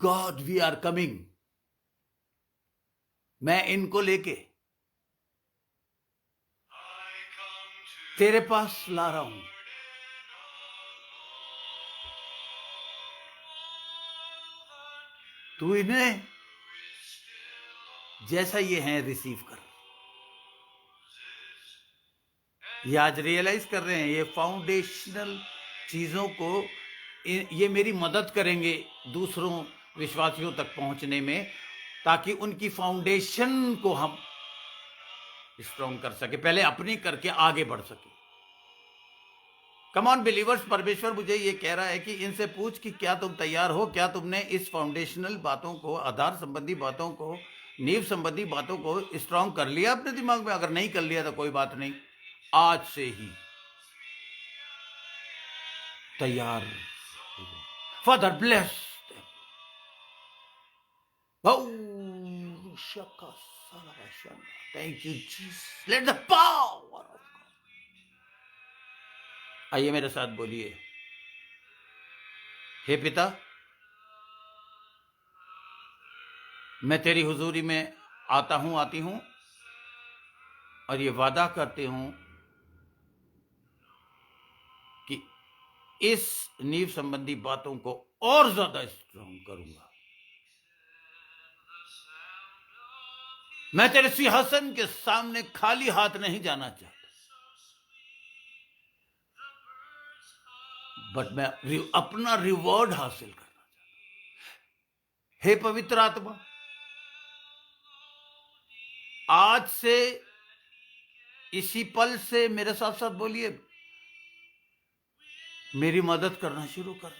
God we are coming. मैं इनको लेके तेरे पास ला रहा हूं। तू इन्हें जैसा ये हैं रिसीव कर। ये आज रियलाइज कर रहे हैं, ये फाउंडेशनल चीजों को ये मेरी मदद करेंगे दूसरों विश्वासियों तक पहुंचने में, ताकि उनकी फाउंडेशन को हम स्ट्रॉन्ग कर सके, पहले अपनी करके आगे बढ़ सके। कम ऑन बिलीवर्स, परमेश्वर मुझे ये कह रहा है कि इनसे पूछ कि क्या तुम तैयार हो, क्या तुमने इस फाउंडेशनल बातों को, आधार संबंधी बातों को, नींव संबंधी बातों को स्ट्रॉन्ग कर लिया अपने दिमाग में। अगर नहीं कर लिया तो कोई बात नहीं, आज से ही तैयार। Father bless them. Thank you Jesus, let the power of God. आइए मेरे साथ बोलिए, हे पिता, मैं तेरी हुजूरी में आता हूं, आती हूं, और ये वादा करती हूं कि इस नींव संबंधी बातों को और ज्यादा स्ट्रॉन्ग करूंगा। मैं तेरे सिंहासन के सामने खाली हाथ नहीं जाना चाहता, बट मैं अपना रिवॉर्ड हासिल करना चाहता। हे पवित्र आत्मा, आज से, इसी पल से मेरे साथ साथ बोलिए, मेरी मदद करना शुरू कर।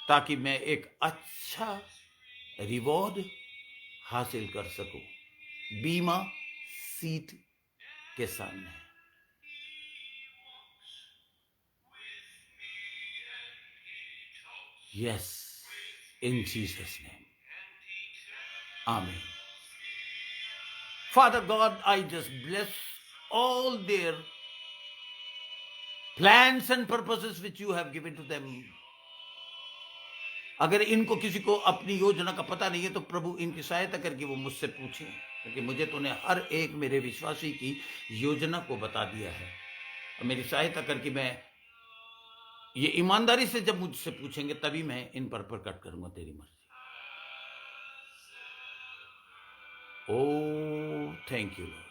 ताकि मैं एक अच्छा रिवॉर्ड हासिल कर सकूं बीमा सीट के सामने। यस, इन जीसस नेम, आमीन। Father God, I just bless all their plans and purposes which you have given to them. अगर इनको किसी को अपनी योजना का पता नहीं है तो प्रभु इनकी सहायता करके वो मुझसे पूछें, क्योंकि मुझे तो उन्हें हर एक मेरे विश्वासी की योजना को बता दिया है। और मेरी सहायता करके मैं ये ईमानदारी से जब मुझसे पूछेंगे तभी मैं इन पर प्रकट करूंगा तेरी मर्जी। Oh, thank you, Lord.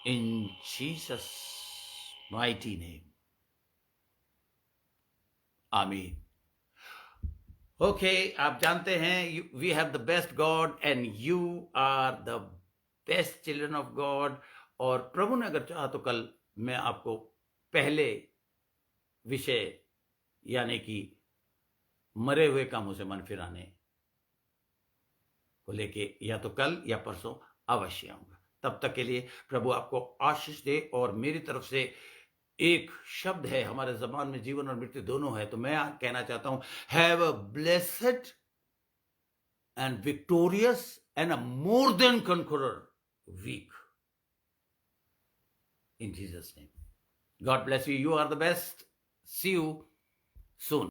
In Jesus' mighty name. Amen. Okay, आप जानते हैं we have the best God and you are the best children of God. और प्रभु ने अगर चाहा तो कल मैं आपको पहले विषय यानी कि मरे हुए कामों से मन फिराने को लेके या तो कल या परसों अवश्य आऊंगा। तब तक के लिए प्रभु आपको आशीष दे। और मेरी तरफ से एक शब्द है, हमारे जबान में जीवन और मृत्यु दोनों है, तो मैं कहना चाहता हूं, have a blessed and victorious and a more than conqueror week in Jesus' name. God bless you. You are the best. See you soon.